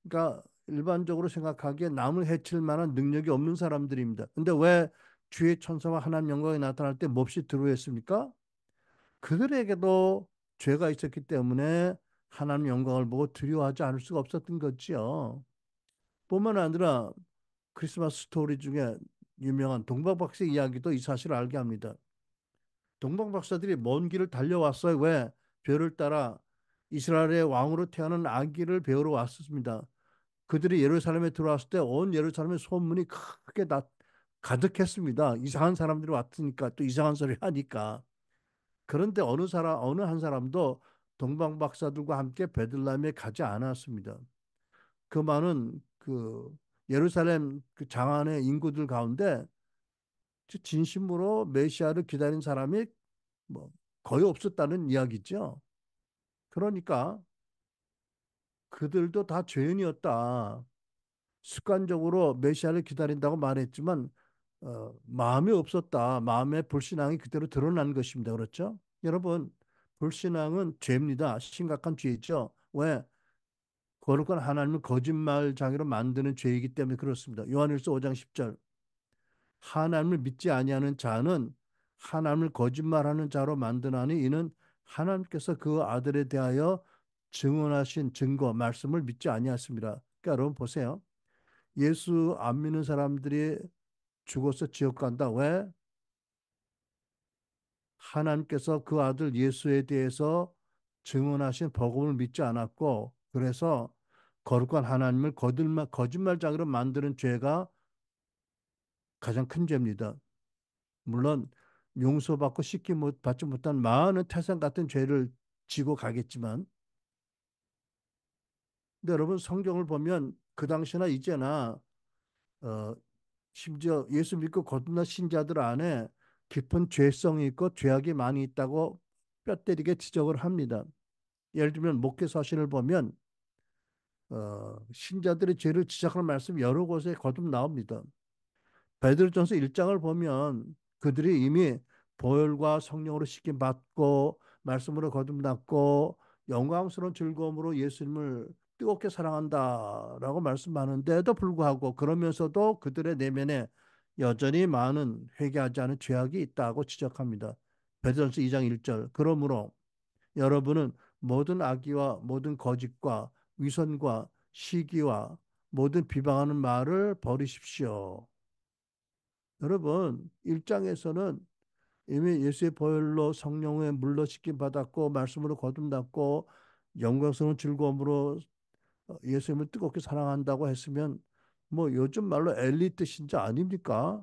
그러니까 일반적으로 생각하기에 남을 해칠 만한 능력이 없는 사람들입니다. 근데 왜 주의 천사와 하나님 영광이 나타날 때 몹시 두려워했습니까? 그들에게도 죄가 있었기 때문에 하나님 영광을 보고 두려워하지 않을 수가 없었던 거지요. 뿐만 아니라 크리스마스 스토리 중에 유명한 동방박사 이야기도 이 사실을 알게 합니다. 동방박사들이 먼 길을 달려왔어요. 왜? 별을 따라 이스라엘의 왕으로 태어난 아기를 배우러 왔습니다. 그들이 예루살렘에 들어왔을 때 온 예루살렘의 소문이 크게 가득했습니다. 이상한 사람들이 왔으니까 또 이상한 소리를 하니까. 그런데 어느 한 사람도 동방 박사들과 함께 베들레헴에 가지 않았습니다. 그 많은 그 예루살렘 그 장안의 인구들 가운데 진심으로 메시아를 기다린 사람이 뭐 거의 없었다는 이야기죠. 그러니까 그들도 다 죄인이었다. 습관적으로 메시아를 기다린다고 말했지만 마음이 없었다. 마음의 불신앙이 그대로 드러난 것입니다. 그렇죠? 여러분, 불신앙은 죄입니다. 심각한 죄이죠. 왜? 거룩한 하나님을 거짓말장애로 만드는 죄이기 때문에 그렇습니다. 요한일서 5장 10절. 하나님을 믿지 아니하는 자는 하나님을 거짓말하는 자로 만드나니 이는 하나님께서 그 아들에 대하여 증언하신 증거 말씀을 믿지 아니하십니다. 그러니까 여러분 보세요. 예수 안 믿는 사람들이 죽어서 지옥 간다. 왜? 하나님께서 그 아들 예수에 대해서 증언하신 복음을 믿지 않았고, 그래서 거룩한 하나님을 거짓말장애로 만드는 죄가 가장 큰 죄입니다. 물론 용서받고 받지 못한 많은 태산 같은 죄를 지고 가겠지만, 근데 여러분 성경을 보면 그 당시나 이제나 어, 심지어 예수 믿고 거듭난 신자들 안에 깊은 죄성이 있고 죄악이 많이 있다고 뼈 때리게 지적을 합니다. 예를 들면 목회 서신을 보면 신자들의 죄를 지적하는 말씀 여러 곳에 거듭 나옵니다. 베드로전서 1장을 보면 그들이 이미 보혈과 성령으로 씻김 받고 말씀으로 거듭났고 영광스러운 즐거움으로 예수님을 뜨겁게 사랑한다라고 말씀하는데도 불구하고 그러면서도 그들의 내면에 여전히 많은 회개하지 않은 죄악이 있다고 지적합니다. 베드로전서 2장 1절. 그러므로 여러분은 모든 악의와 모든 거짓과 위선과 시기와 모든 비방하는 말을 버리십시오. 여러분, 1장에서는 이미 예수의 보혈로 성령에 물로 씻김 받았고 말씀으로 거듭났고 영광스러운 즐거움으로 예수님을 뜨겁게 사랑한다고 했으면 뭐 요즘 말로 엘리트 신자 아닙니까?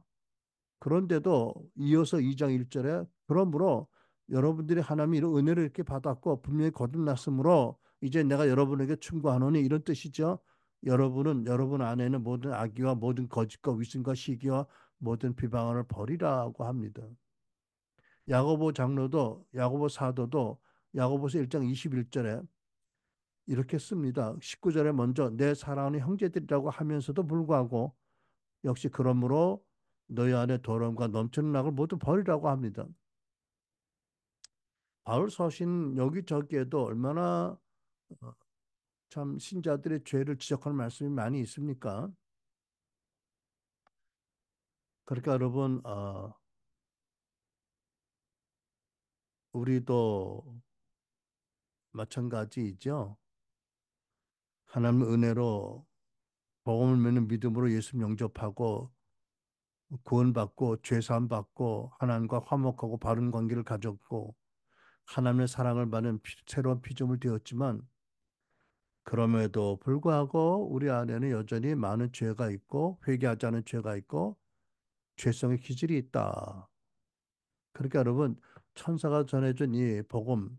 그런데도 이어서 2장 1절에 그러므로 여러분들이 하나님이 이런 은혜를 이렇게 받았고 분명히 거듭났으므로 이제 내가 여러분에게 충고하노니 이런 뜻이죠. 여러분은 여러분 안에는 모든 악의와 모든 거짓과 위선과 시기와 모든 비방을 버리라고 합니다. 야고보 장로도 야고보 사도도 야고보서 1장 21절에 이렇게 씁니다. 19절에 먼저 내 사랑하는 형제들이라고 하면서도 불구하고 역시 그러므로 너희 안에 더러움과 넘치는 낙을 모두 버리라고 합니다. 바울 서신 여기저기에도 얼마나 어, 참 신자들의 죄를 지적하는 말씀이 많이 있습니까? 그러니까 여러분, 우리도 마찬가지이죠. 하나님의 은혜로 복음을 믿는 믿음으로 예수 영접하고 구원받고 죄사함 받고 하나님과 화목하고 바른 관계를 가졌고 하나님의 사랑을 받는 새로운 피조물 되었지만 그럼에도 불구하고 우리 안에는 여전히 많은 죄가 있고 회개하지 않은 죄가 있고 죄성의 기질이 있다. 그러니까 여러분 천사가 전해준 이 복음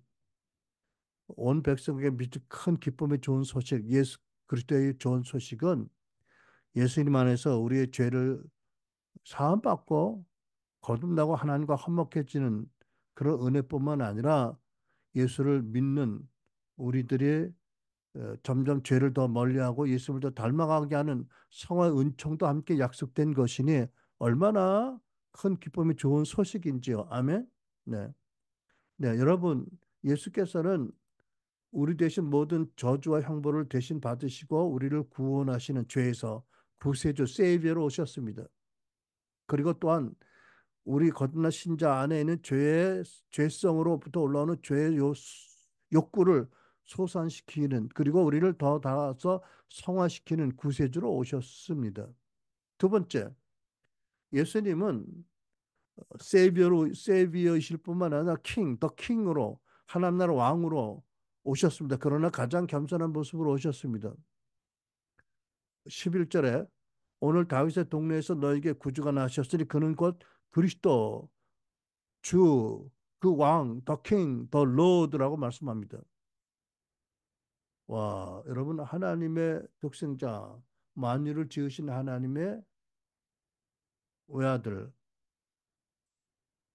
온 백성에게 미치 큰 기쁨의 좋은 소식 예수 그리스도의 좋은 소식은 예수님 안에서 우리의 죄를 사함받고 거듭나고 하나님과 화목해지는 그런 은혜뿐만 아니라 예수를 믿는 우리들이 점점 죄를 더 멀리하고 예수를 더 닮아가게 하는 성화의 은총도 함께 약속된 것이니 얼마나 큰 기쁨이 좋은 소식인지요. 아멘. 네. 네, 여러분, 예수께서는 우리 대신 모든 저주와 형벌을 대신 받으시고 우리를 구원하시는 죄에서 구세주 세이비어로 오셨습니다. 그리고 또한 우리 거듭난 신자 안에 있는 죄의 죄성으로부터 올라오는 죄의 욕구를 소산시키는 그리고 우리를 더 나아가서 성화시키는 구세주로 오셨습니다. 두 번째, 예수님은 세비어이실 뿐만 아니라 더 킹으로 하나님 나라 왕으로 오셨습니다. 그러나 가장 겸손한 모습으로 오셨습니다. 11절에 오늘 다윗의 동네에서 너에게 구주가 나셨으니 그는 곧 그리스도 주, 그 왕, 더 킹, 더 로드라고 말씀합니다. 와, 여러분 하나님의 독생자, 만유를 지으신 하나님의 외아들,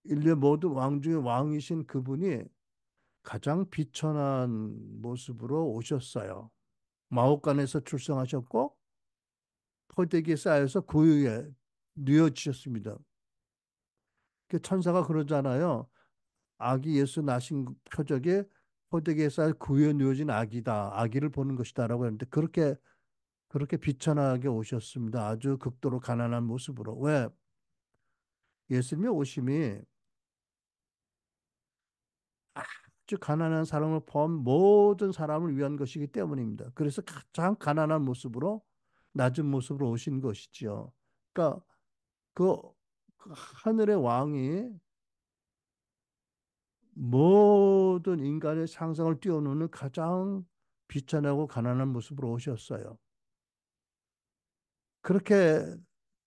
인류의 모든 왕 중에 왕이신 그분이 가장 비천한 모습으로 오셨어요. 마옥간에서 출생하셨고 포대기에 쌓여서 구유에 누워지셨습니다. 그 천사가 그러잖아요. 아기 예수 나신 표적에 포대기에 쌓여 구유에 누워진 아기다. 아기를 보는 것이다라고 했는데 그렇게 비천하게 오셨습니다. 아주 극도로 가난한 모습으로. 왜? 예수님의 오심이 아주 가난한 사람을 포함 모든 사람을 위한 것이기 때문입니다. 그래서 가장 가난한 모습으로 낮은 모습으로 오신 것이지요. 그러니까 그, 그 하늘의 왕이 모든 인간의 상상을 뛰어넘는 가장 비천하고 가난한 모습으로 오셨어요. 그렇게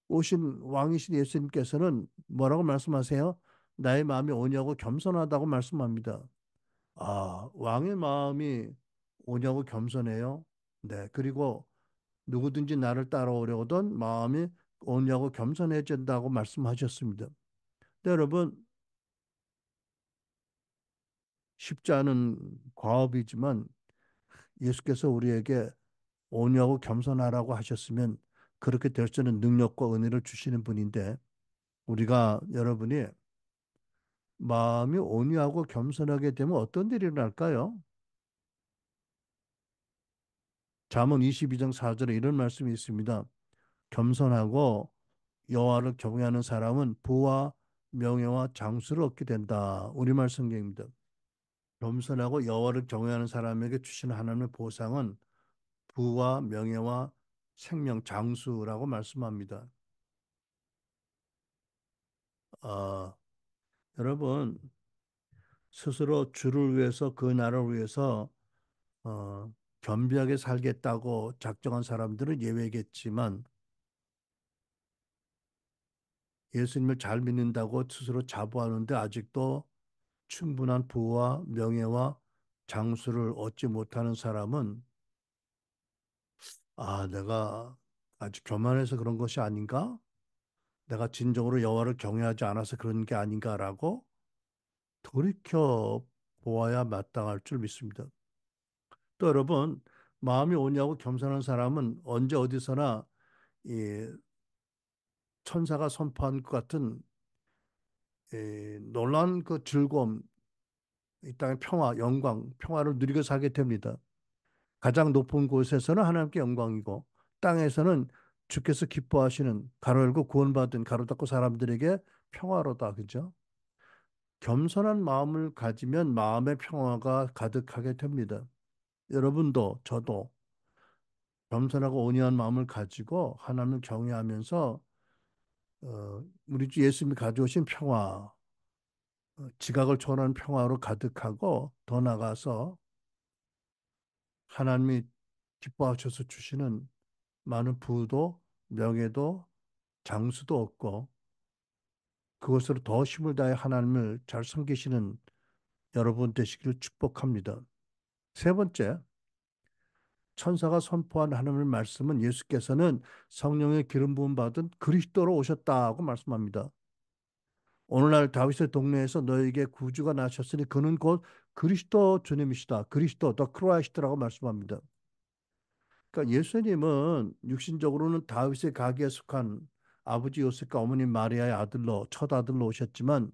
오신 왕이신 예수님께서는 뭐라고 말씀하세요? 나의 마음이 오냐고 겸손하다고 말씀합니다. 아, 왕의 마음이 오냐고 겸손해요? 네. 그리고 누구든지 나를 따라오려거든 마음이 오냐고 겸손해진다고 말씀하셨습니다. 네, 여러분, 쉽지 않은 과업이지만 예수께서 우리에게 오냐고 겸손하라고 하셨으면 그렇게 될 수 있는 능력과 은혜를 주시는 분인데 우리가 여러분이 마음이 온유하고 겸손하게 되면 어떤 일이 일어날까요? 잠언 22장 4절에 이런 말씀이 있습니다. 겸손하고 여호와를 경외하는 사람은 부와 명예와 장수를 얻게 된다. 우리말 성경입니다. 겸손하고 여호와를 경외하는 사람에게 주시는 하나님의 보상은 부와 명예와 생명, 장수라고 말씀합니다. 아, 여러분 스스로 주를 위해서 그 나라를 위해서 겸비하게 살겠다고 작정한 사람들은 예외겠지만 예수님을 잘 믿는다고 스스로 자부하는데 아직도 충분한 부와 명예와 장수를 얻지 못하는 사람은 아, 내가 아직 교만해서 그런 것이 아닌가? 내가 진정으로 여호와를 경외하지 않아서 그런 게 아닌가라고 돌이켜 보아야 마땅할 줄 믿습니다. 또 여러분, 마음이 온유하고 겸손한 사람은 언제 어디서나 이 천사가 선포한 것 같은 놀라운 그 즐거움, 이 땅의 평화, 영광, 평화를 누리고 살게 됩니다. 가장 높은 곳에서는 하나님께 영광이고 땅에서는 주께서 기뻐하시는 가로 열고 구원받은 가로 닫고 사람들에게 평화로다. 그죠? 겸손한 마음을 가지면 마음의 평화가 가득하게 됩니다. 여러분도 저도 겸손하고 온유한 마음을 가지고 하나님을 경외하면서 우리 주 예수님이 가져오신 평화, 지각을 초월하는 평화로 가득하고 더 나아가서 하나님이 기뻐하셔서 주시는 많은 부도 명예도 장수도 없고 그것으로 더 힘을 다해 하나님을 잘 섬기시는 여러분 되시기를 축복합니다. 세 번째, 천사가 선포한 하나님의 말씀은 예수께서는 성령의 기름 부음 받은 그리스도로 오셨다고 말씀합니다. 오늘날 다윗의 동네에서 너에게 구주가 나셨으니 그는 곧 그리스도 주님이시다. 그리스도 더 크라이스트라고 말씀합니다. 그러니까 예수님은 육신적으로는 다윗의 가계에 속한 아버지 요셉과 어머니 마리아의 아들로 첫 아들로 오셨지만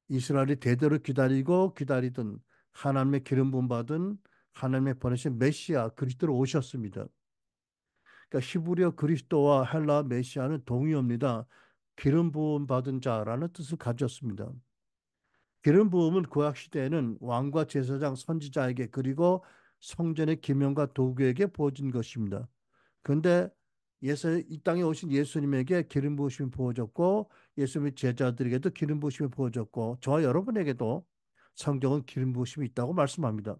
이스라엘이 대대로 기다리고 기다리던 하나님의 기름 부음 받은 하나님의 보내신 메시아 그리스도로 오셨습니다. 그러니까 히브리어 그리스도와 헬라 메시아는 동의어입니다. 기름 부음 받은 자라는 뜻을 가졌습니다. 기름 부음은 구약 시대에는 왕과 제사장 선지자에게 그리고 성전의 기명과 도구에게 부어진 것입니다. 그런데 이 땅에 오신 예수님에게 기름 부으심이 부어졌고 예수님의 제자들에게도 기름 부으심이 부어졌고 저와 여러분에게도 성경은 기름 부으심이 있다고 말씀합니다.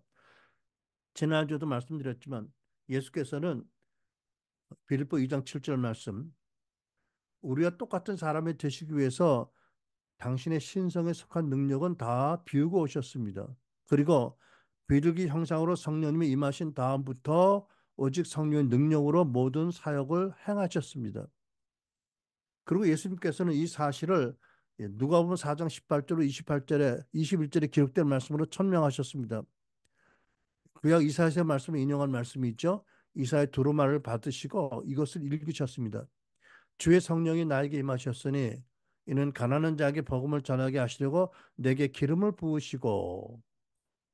지난주에도 말씀드렸지만 예수께서는 빌립보 2장 7절 말씀 우리와 똑같은 사람이 되시기 위해서 당신의 신성에 속한 능력은 다 비우고 오셨습니다. 그리고 비둘기 형상으로 성령님이 임하신 다음부터 오직 성령의 능력으로 모든 사역을 행하셨습니다. 그리고 예수님께서는 이 사실을 누가복음 4장 18절로 28절에 21절에 기록된 말씀으로 천명하셨습니다. 구약 이사야의 말씀을 인용한 말씀이 있죠. 이사야 두루마리를 받으시고 이것을 읽으셨습니다. 주의 성령이 나에게 임하셨으니 이는 가난한 자에게 복음을 전하게 하시려고 내게 기름을 부으시고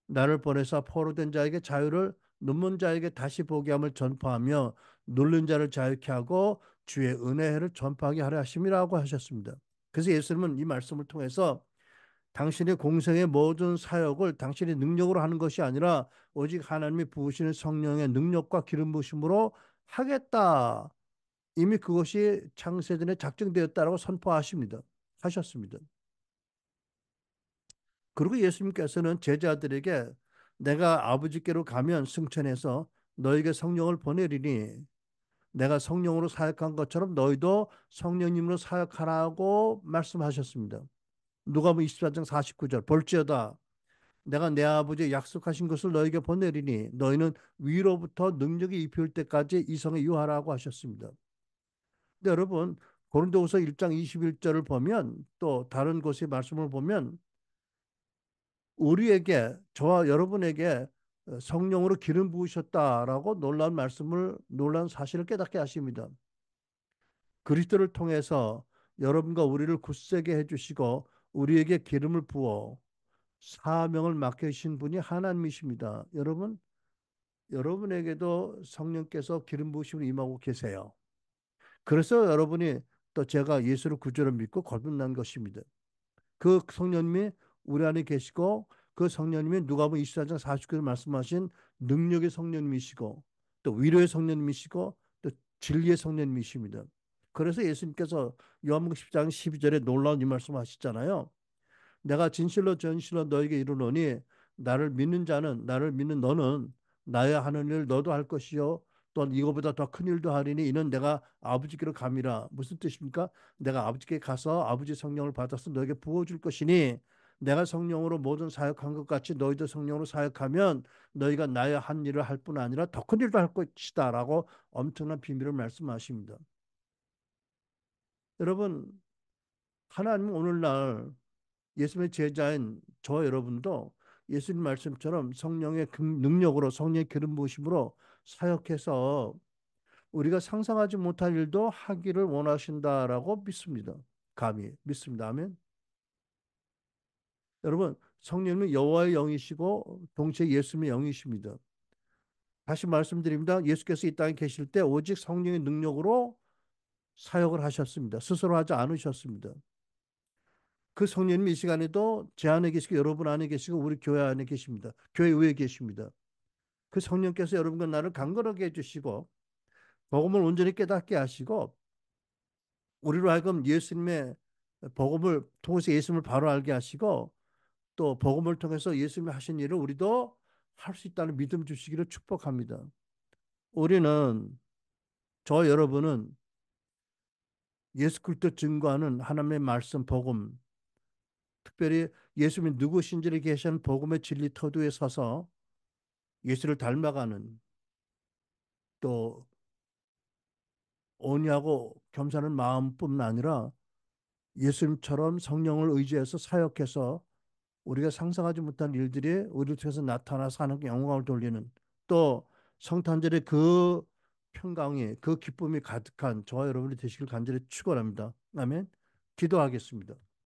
나를 보내사 포로된 자에게 자유를 눈먼 자에게 다시 보게 함을 전파하며 눌린 자를 자유케 하고 주의 은혜를 전파하게 하려 하심이라고 하셨습니다. 그래서 예수님은 이 말씀을 통해서 당신의 공생의 모든 사역을 당신의 능력으로 하는 것이 아니라 오직 하나님이 부으시는 성령의 능력과 기름 부으심으로 하겠다. 이미 그것이 창세전에 작정되었다라고 선포하십니다. 하셨습니다. 그리고 예수님께서는 제자들에게 내가 아버지께로 가면 승천해서 너에게 성령을 보내리니 내가 성령으로 사역한 것처럼 너희도 성령님으로 사역하라고 말씀하셨습니다. 누가복음 24장 49절 볼지어다 내가 내 아버지의 약속하신 것을 너에게 보내리니 너희는 위로부터 능력이 입힐 때까지 이 성에 유하라고 하셨습니다. 근데 여러분 고린도후서 1장 21절을 보면 또 다른 곳의 말씀을 보면 우리에게 저와 여러분에게 성령으로 기름 부으셨다라고 놀라운 사실을 깨닫게 하십니다. 그리스도를 통해서 여러분과 우리를 굳세게 해주시고 우리에게 기름을 부어 사명을 맡겨주신 분이 하나님이십니다. 여러분, 여러분에게도 성령께서 기름 부으심을 임하고 계세요. 그래서 여러분이 또 제가 예수를 구주로 믿고 거듭난 것입니다. 그 성령님이 우리 안에 계시고 그 성령님이 누가복음 24장 49절 말씀하신 능력의 성령님이시고 또 위로의 성령님이시고 또 진리의 성령님이십니다. 그래서 예수님께서 요한복음 10장 12절에 놀라운 이 말씀 하시잖아요. 내가 진실로 전실로 너에게 이르노니 나를 믿는 너는 나의 하는 일 너도 할 것이요 또 이거보다 더 큰 일도 하리니 이는 내가 아버지께로 감이라. 무슨 뜻입니까? 내가 아버지께 가서 아버지 성령을 받아서 너에게 부어줄 것이니 내가 성령으로 모든 사역한 것 같이 너희도 성령으로 사역하면 너희가 나의 한 일을 할 뿐 아니라 더 큰 일도 할 것이다 라고 엄청난 비밀을 말씀하십니다. 여러분 하나님은 오늘날 예수님의 제자인 저 여러분도 예수님 말씀처럼 성령의 능력으로 성령의 기름 부으심으로 사역해서 우리가 상상하지 못할 일도 하기를 원하신다라고 믿습니다. 감히 믿습니다. 아멘. 여러분, 성령은 여호와의 영이시고 동시에 예수님의 영이십니다. 다시 말씀드립니다. 예수께서 이 땅에 계실 때 오직 성령의 능력으로 사역을 하셨습니다. 스스로 하지 않으셨습니다. 그 성령님이 이 시간에도 제 안에 계시고 여러분 안에 계시고 우리 교회 안에 계십니다. 교회 위에 계십니다. 그 성령께서 여러분과 나를 강건하게 해주시고 복음을 온전히 깨닫게 하시고 우리로 하여금 예수님의 복음을 통해서 예수님을 바로 알게 하시고 또 복음을 통해서 예수님이 하신 일을 우리도 할 수 있다는 믿음 주시기를 축복합니다. 우리는 저 여러분은 예수 그리스도 증거하는 하나님의 말씀 복음 특별히 예수님이 누구신지를 계시한 복음의 진리 터두에 서서 예수를 닮아가는 또 온유하고 겸손한 마음뿐만 아니라 예수님처럼 성령을 의지해서 사역해서 우리가 상상하지 못한 일들이 우리를 통해서 나타나서 하나님께 영광을 돌리는 또 성탄절의 그 평강이 그 기쁨이 가득한 저와 여러분이 되시길 간절히 축원합니다. 아멘. 기도하겠습니다.